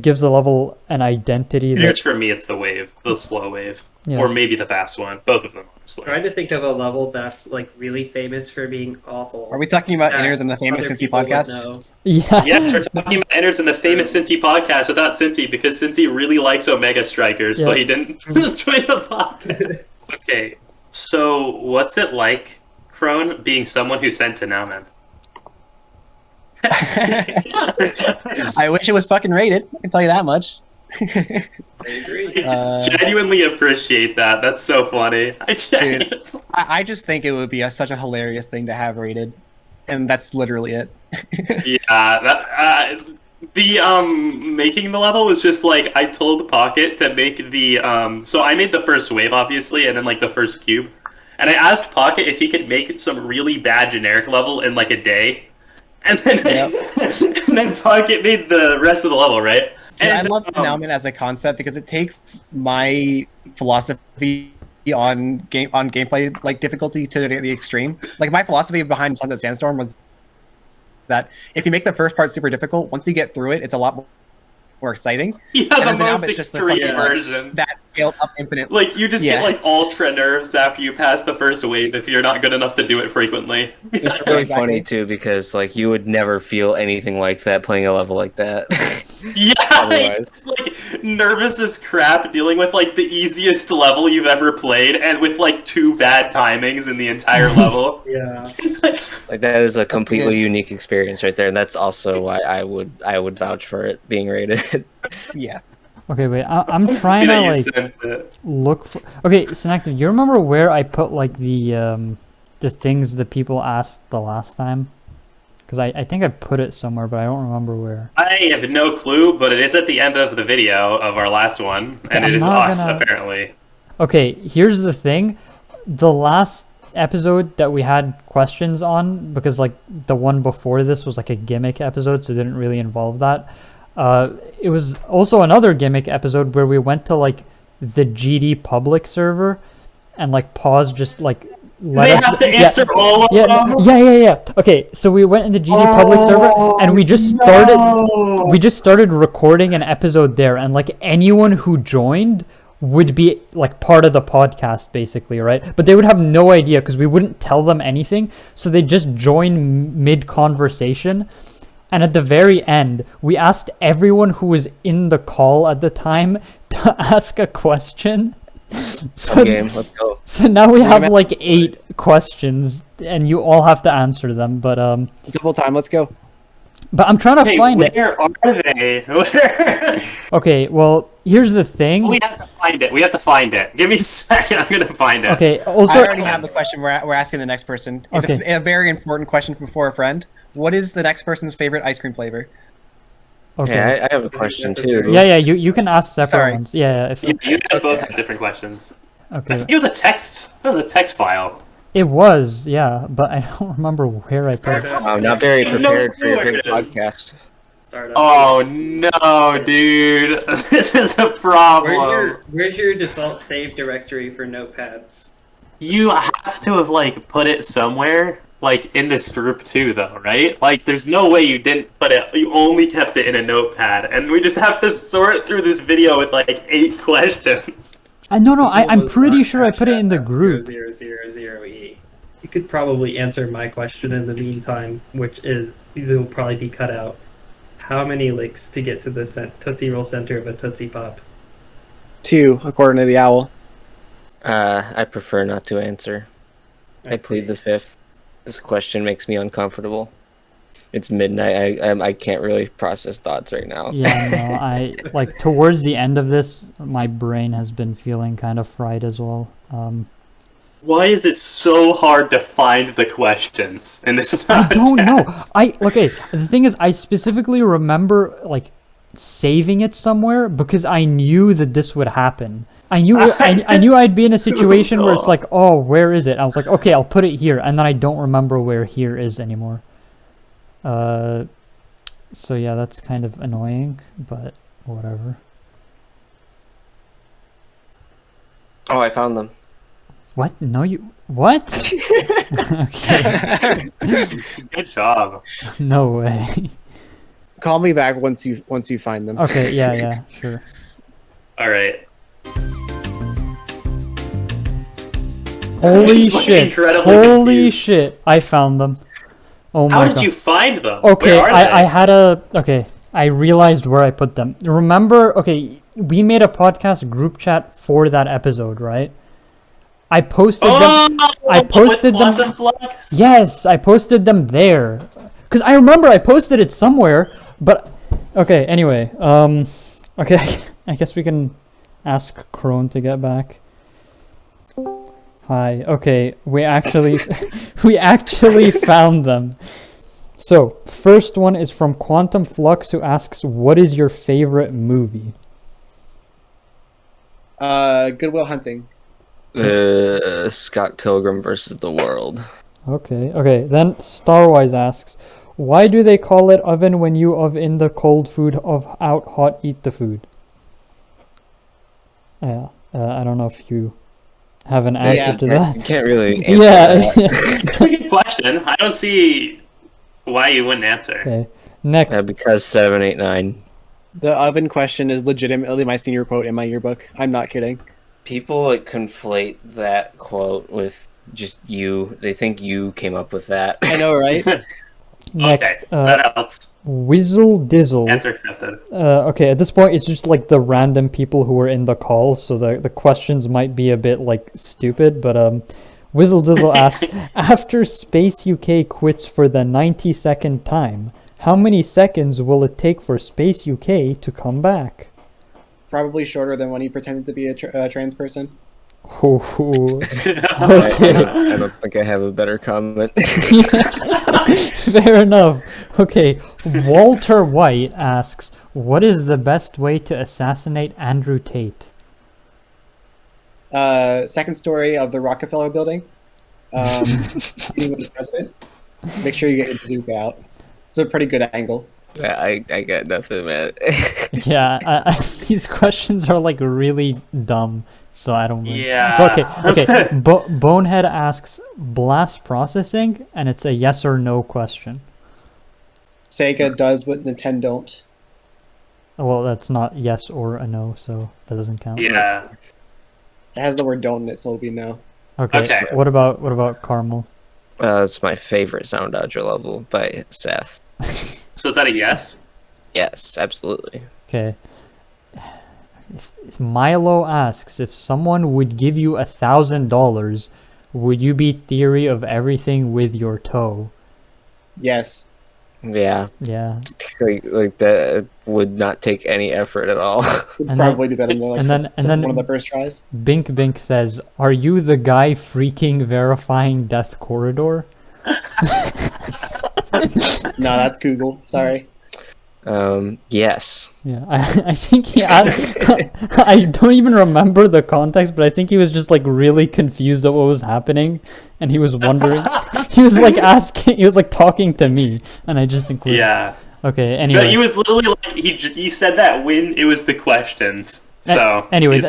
[SPEAKER 1] gives the level an identity.
[SPEAKER 2] For me, it's the wave, the slow wave,
[SPEAKER 1] Yeah.
[SPEAKER 2] or maybe the fast one. Both of them, honestly.
[SPEAKER 5] Trying to think of a level that's like really famous for being awful.
[SPEAKER 3] Are we talking about Inners in the famous Cinci podcast?
[SPEAKER 1] Yeah.
[SPEAKER 2] Yes, we're talking about Inners in the famous Cinci podcast without Cinci, because Cinci really likes Omega Strikers, so he didn't join the podcast. Okay, so what's it like, Crohn, being someone who's sent to now, man?
[SPEAKER 3] I wish it was fucking rated. I can tell you that much.
[SPEAKER 5] I agree.
[SPEAKER 2] Genuinely appreciate that. That's so funny.
[SPEAKER 3] Dude, I just think it would be such a hilarious thing to have rated, and that's literally it.
[SPEAKER 2] Yeah, the making the level was just like, I told Pocket to make the so I made the first wave, obviously, and then like the first cube, and I asked Pocket if he could make some really bad generic level in like a day, and then and then Pocket made the rest of the level, right?
[SPEAKER 3] And I love Denouement as a concept because it takes my philosophy on gameplay like difficulty to the extreme. Like my philosophy behind Sunset Sandstorm was that if you make the first part super difficult, once you get through it, it's a lot more exciting.
[SPEAKER 2] Yeah,
[SPEAKER 3] And
[SPEAKER 2] the
[SPEAKER 3] then now
[SPEAKER 2] most
[SPEAKER 3] it's just the
[SPEAKER 2] extreme
[SPEAKER 3] fucking, like,
[SPEAKER 2] version.
[SPEAKER 3] that scaled up infinite.
[SPEAKER 2] Like, you just
[SPEAKER 3] Yeah.
[SPEAKER 2] get, like, ultra nerves after you pass the first wave if you're not good enough to do it frequently.
[SPEAKER 4] It's really
[SPEAKER 3] Exactly.
[SPEAKER 4] funny too because like you would never feel anything like that playing a level like that.
[SPEAKER 2] Yeah,
[SPEAKER 4] Otherwise.
[SPEAKER 2] it's, like, nervous as crap dealing with, like, the easiest level you've ever played and with, like, 2 bad timings in the entire level.
[SPEAKER 5] Yeah.
[SPEAKER 4] Like that is a completely unique experience right there, and that's also why I would vouch for it being rated.
[SPEAKER 3] Yeah.
[SPEAKER 1] Okay, wait. I'm trying to
[SPEAKER 2] You
[SPEAKER 1] like
[SPEAKER 2] sent it.
[SPEAKER 1] look for. Okay, Synactive, you remember where I put like the things that people asked the last time? Because I think I put it somewhere, but I don't remember where.
[SPEAKER 2] I have no clue, but it is at the end of the video of our last one, and
[SPEAKER 1] I'm
[SPEAKER 2] it is
[SPEAKER 1] not
[SPEAKER 2] us,
[SPEAKER 1] gonna-
[SPEAKER 2] apparently.
[SPEAKER 1] Okay, here's the thing. The last episode that we had questions on, because like the one before this was like a gimmick episode, so it didn't really involve that. It was also another gimmick episode where we went to like the GD public server and like pause just like let
[SPEAKER 2] They
[SPEAKER 1] us
[SPEAKER 2] have to answer all of
[SPEAKER 1] yeah,
[SPEAKER 2] them?
[SPEAKER 1] yeah. Okay, so we went in the GD public server and we just started recording an episode there, and like anyone who joined would be like part of the podcast basically, right? But they would have no idea because we wouldn't tell them anything, so they just join mid conversation. And at the very end, we asked everyone who was in the call at the time to ask a question. So,
[SPEAKER 4] Game, let's go.
[SPEAKER 1] so now we have like 8 questions, and you all have to answer them. But
[SPEAKER 3] Double time. Let's go.
[SPEAKER 1] I'm trying to
[SPEAKER 2] Hey,
[SPEAKER 1] find it.
[SPEAKER 2] where are they? Where?
[SPEAKER 1] Okay, well, here's the thing.
[SPEAKER 2] We have to find it. We have to find it. Give me a second. I'm gonna find it.
[SPEAKER 1] Okay,
[SPEAKER 3] I
[SPEAKER 1] also,
[SPEAKER 3] already have the question we're asking the next person. If
[SPEAKER 1] Okay.
[SPEAKER 3] It's a very important question for a friend. What is the next person's favorite ice cream flavor?
[SPEAKER 1] okay.
[SPEAKER 4] Yeah, I have a question too.
[SPEAKER 1] Yeah, you can ask separate
[SPEAKER 3] Sorry.
[SPEAKER 1] ones. Yeah, if,
[SPEAKER 2] You guys both have different questions. I
[SPEAKER 1] okay.
[SPEAKER 2] think it was a text. That was a text file.
[SPEAKER 1] It was, yeah, but I don't remember where I put it.
[SPEAKER 4] I'm not very prepared for your
[SPEAKER 2] where
[SPEAKER 4] big
[SPEAKER 2] it is.
[SPEAKER 4] podcast.
[SPEAKER 5] Start up.
[SPEAKER 2] Oh no, dude! This is a problem.
[SPEAKER 5] Where's your default save directory for notepads?
[SPEAKER 2] You have to have like put it somewhere, like in this group too, though, right? Like, there's no way you didn't put it. You only kept it in a notepad, and we just have to sort through this video with like 8 questions.
[SPEAKER 1] No, I'm pretty sure I put it in the group.
[SPEAKER 5] 0000E. You could probably answer my question in the meantime, which is it will probably be cut out. How many licks to get to the Tootsie Roll center of a Tootsie Pop?
[SPEAKER 3] 2, according to the owl.
[SPEAKER 4] I prefer not to answer. I plead
[SPEAKER 5] see.
[SPEAKER 4] the 5th. This question makes me uncomfortable. It's midnight. I can't really process thoughts right now.
[SPEAKER 1] Yeah, no, I like towards the end of this, my brain has been feeling kind of fried as well.
[SPEAKER 2] Why is it so hard to find the questions in this
[SPEAKER 1] I don't know.
[SPEAKER 2] podcast?
[SPEAKER 1] Okay, the thing is, I specifically remember like saving it somewhere because I knew that this would happen. I knew I'd be in a situation where it's like, oh, where is it? I was like, okay, I'll put it here, and then I don't remember where here is anymore. So yeah, that's kind of annoying, but whatever.
[SPEAKER 4] Oh, I found them.
[SPEAKER 1] What? No, you what? Okay,
[SPEAKER 2] Good job.
[SPEAKER 1] no way.
[SPEAKER 3] Call me back once you find them.
[SPEAKER 1] Okay, yeah, sure.
[SPEAKER 2] All right.
[SPEAKER 1] Holy
[SPEAKER 2] It's, like,
[SPEAKER 1] shit!
[SPEAKER 2] incredibly
[SPEAKER 1] Holy
[SPEAKER 2] confused.
[SPEAKER 1] shit! I found them. Oh my
[SPEAKER 2] How
[SPEAKER 1] god.
[SPEAKER 2] did you find them?
[SPEAKER 1] Okay,
[SPEAKER 2] Where are
[SPEAKER 1] I
[SPEAKER 2] they?
[SPEAKER 1] had a okay. I realized where I put them. Remember? Okay, we made a podcast group chat for that episode, right? I posted them. I posted them.
[SPEAKER 2] Quantum Flux?
[SPEAKER 1] Yes, I posted them there. Cause I remember I posted it somewhere, but okay. Anyway, okay. I guess we can ask Crohn to get back. Hi. Okay, we actually found them. So, first one is from Quantum Flux, who asks, "What is your favorite movie?"
[SPEAKER 3] Good Will Hunting.
[SPEAKER 4] Scott Pilgrim versus the World.
[SPEAKER 1] Okay. Then Starwise asks, "Why do they call it oven when you in the cold food of out hot eat the food?" Yeah. I don't know if you have an answer to
[SPEAKER 4] You
[SPEAKER 1] that.
[SPEAKER 4] can't really answer
[SPEAKER 1] Yeah.
[SPEAKER 4] that.
[SPEAKER 2] That's a good question. I don't see why you wouldn't answer.
[SPEAKER 1] Okay. Next.
[SPEAKER 4] Because 789.
[SPEAKER 3] The oven question is legitimately my senior quote in my yearbook. I'm not kidding.
[SPEAKER 4] People like conflate that quote with just you. They think you came up with that.
[SPEAKER 3] I know, right?
[SPEAKER 1] Next,
[SPEAKER 2] that helps.
[SPEAKER 1] Whizzle Dizzle.
[SPEAKER 2] Answer accepted.
[SPEAKER 1] Okay, at this point, it's just like the random people who were in the call, so the questions might be a bit like stupid, but Whizzle Dizzle asks, after Space UK quits for the 92nd time, how many seconds will it take for Space UK to come back?
[SPEAKER 3] Probably shorter than when he pretended to be a trans person.
[SPEAKER 1] Okay.
[SPEAKER 4] I don't think I have a better comment.
[SPEAKER 1] Fair enough. Okay, Walter White asks, what is the best way to assassinate Andrew Tate?
[SPEAKER 3] Second story of the Rockefeller building. Meeting with the president. Make sure you get your bazooka out. It's a pretty good angle.
[SPEAKER 4] I got nothing, man.
[SPEAKER 1] Yeah, these questions are like really dumb, so I don't.
[SPEAKER 2] Yeah.
[SPEAKER 1] Okay. Bonehead asks blast processing, and it's a yes or no question.
[SPEAKER 3] Sega does what Nintendo don't.
[SPEAKER 1] Well, that's not yes or a no, so that doesn't count.
[SPEAKER 2] Yeah.
[SPEAKER 3] It has the word don't in it, so it'll be no.
[SPEAKER 1] Okay. What about KrmaL?
[SPEAKER 4] It's my favorite Sound Dodger level by Seth.
[SPEAKER 2] So is that a yes?
[SPEAKER 4] Yes, absolutely.
[SPEAKER 1] Okay. If Milo asks, if someone would give you $1,000, would you beat Theory of Everything with your toe?
[SPEAKER 3] Yes.
[SPEAKER 4] Yeah.
[SPEAKER 1] Yeah.
[SPEAKER 4] Like that would not take any effort at all.
[SPEAKER 3] We'd
[SPEAKER 1] And
[SPEAKER 3] probably do that in
[SPEAKER 1] then
[SPEAKER 3] one of the first tries.
[SPEAKER 1] Bink says, "Are you the guy freaking verifying Death Corridor?"
[SPEAKER 3] No, that's Google. Sorry.
[SPEAKER 4] Yes.
[SPEAKER 1] Yeah, I think I don't even remember the context, but I think he was just like really confused at what was happening, and he was wondering. He was like asking, he was like talking to me, and I just included.
[SPEAKER 2] Yeah.
[SPEAKER 1] Okay. Anyway.
[SPEAKER 2] He was literally like he said that when it was the questions. So
[SPEAKER 1] anyway,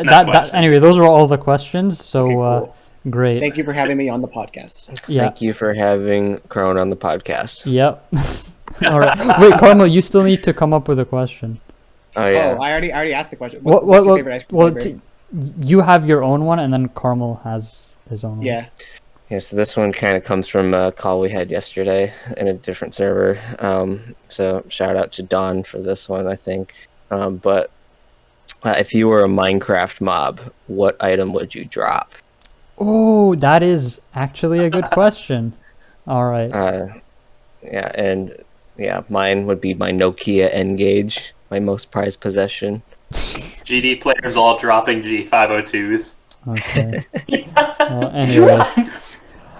[SPEAKER 1] anyway, those are all the questions. So
[SPEAKER 3] Okay, cool.
[SPEAKER 1] Great.
[SPEAKER 3] Thank you for having me on the podcast.
[SPEAKER 1] Yeah.
[SPEAKER 4] Thank you for having Crohn on the podcast.
[SPEAKER 1] Yep. All right. Wait, KrmaL, you still need to come up with a question.
[SPEAKER 4] Oh yeah.
[SPEAKER 3] Oh, I already asked the question. What's your favorite ice cream flavor?
[SPEAKER 1] You have your own one, and then KrmaL has his own one.
[SPEAKER 3] Yeah.
[SPEAKER 4] Yeah, so this one kind of comes from a call we had yesterday in a different server. So shout out to Don for this one, I think. But if you were a Minecraft mob, what item would you drop?
[SPEAKER 1] Oh, that is actually a good question. All right.
[SPEAKER 4] Mine would be my Nokia N-Gage, my most prized possession.
[SPEAKER 2] GD players all dropping G502s.
[SPEAKER 1] Okay. Well,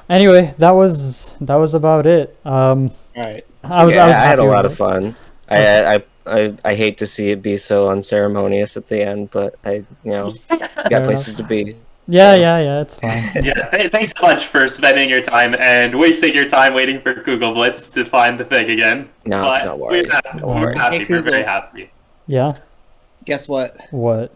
[SPEAKER 1] anyway, that was about it.
[SPEAKER 3] All right.
[SPEAKER 1] I
[SPEAKER 4] had a lot of fun. I hate to see it be so unceremonious at the end, but I got places to be.
[SPEAKER 1] Yeah, it's fine.
[SPEAKER 2] Yeah, thanks so much for spending your time and wasting your time waiting for Google Blitz to find the thing again.
[SPEAKER 4] No,
[SPEAKER 2] but
[SPEAKER 4] no worries.
[SPEAKER 2] We're happy.
[SPEAKER 3] Hey,
[SPEAKER 2] We're very
[SPEAKER 3] Google.
[SPEAKER 2] happy.
[SPEAKER 3] Guess what?
[SPEAKER 1] What?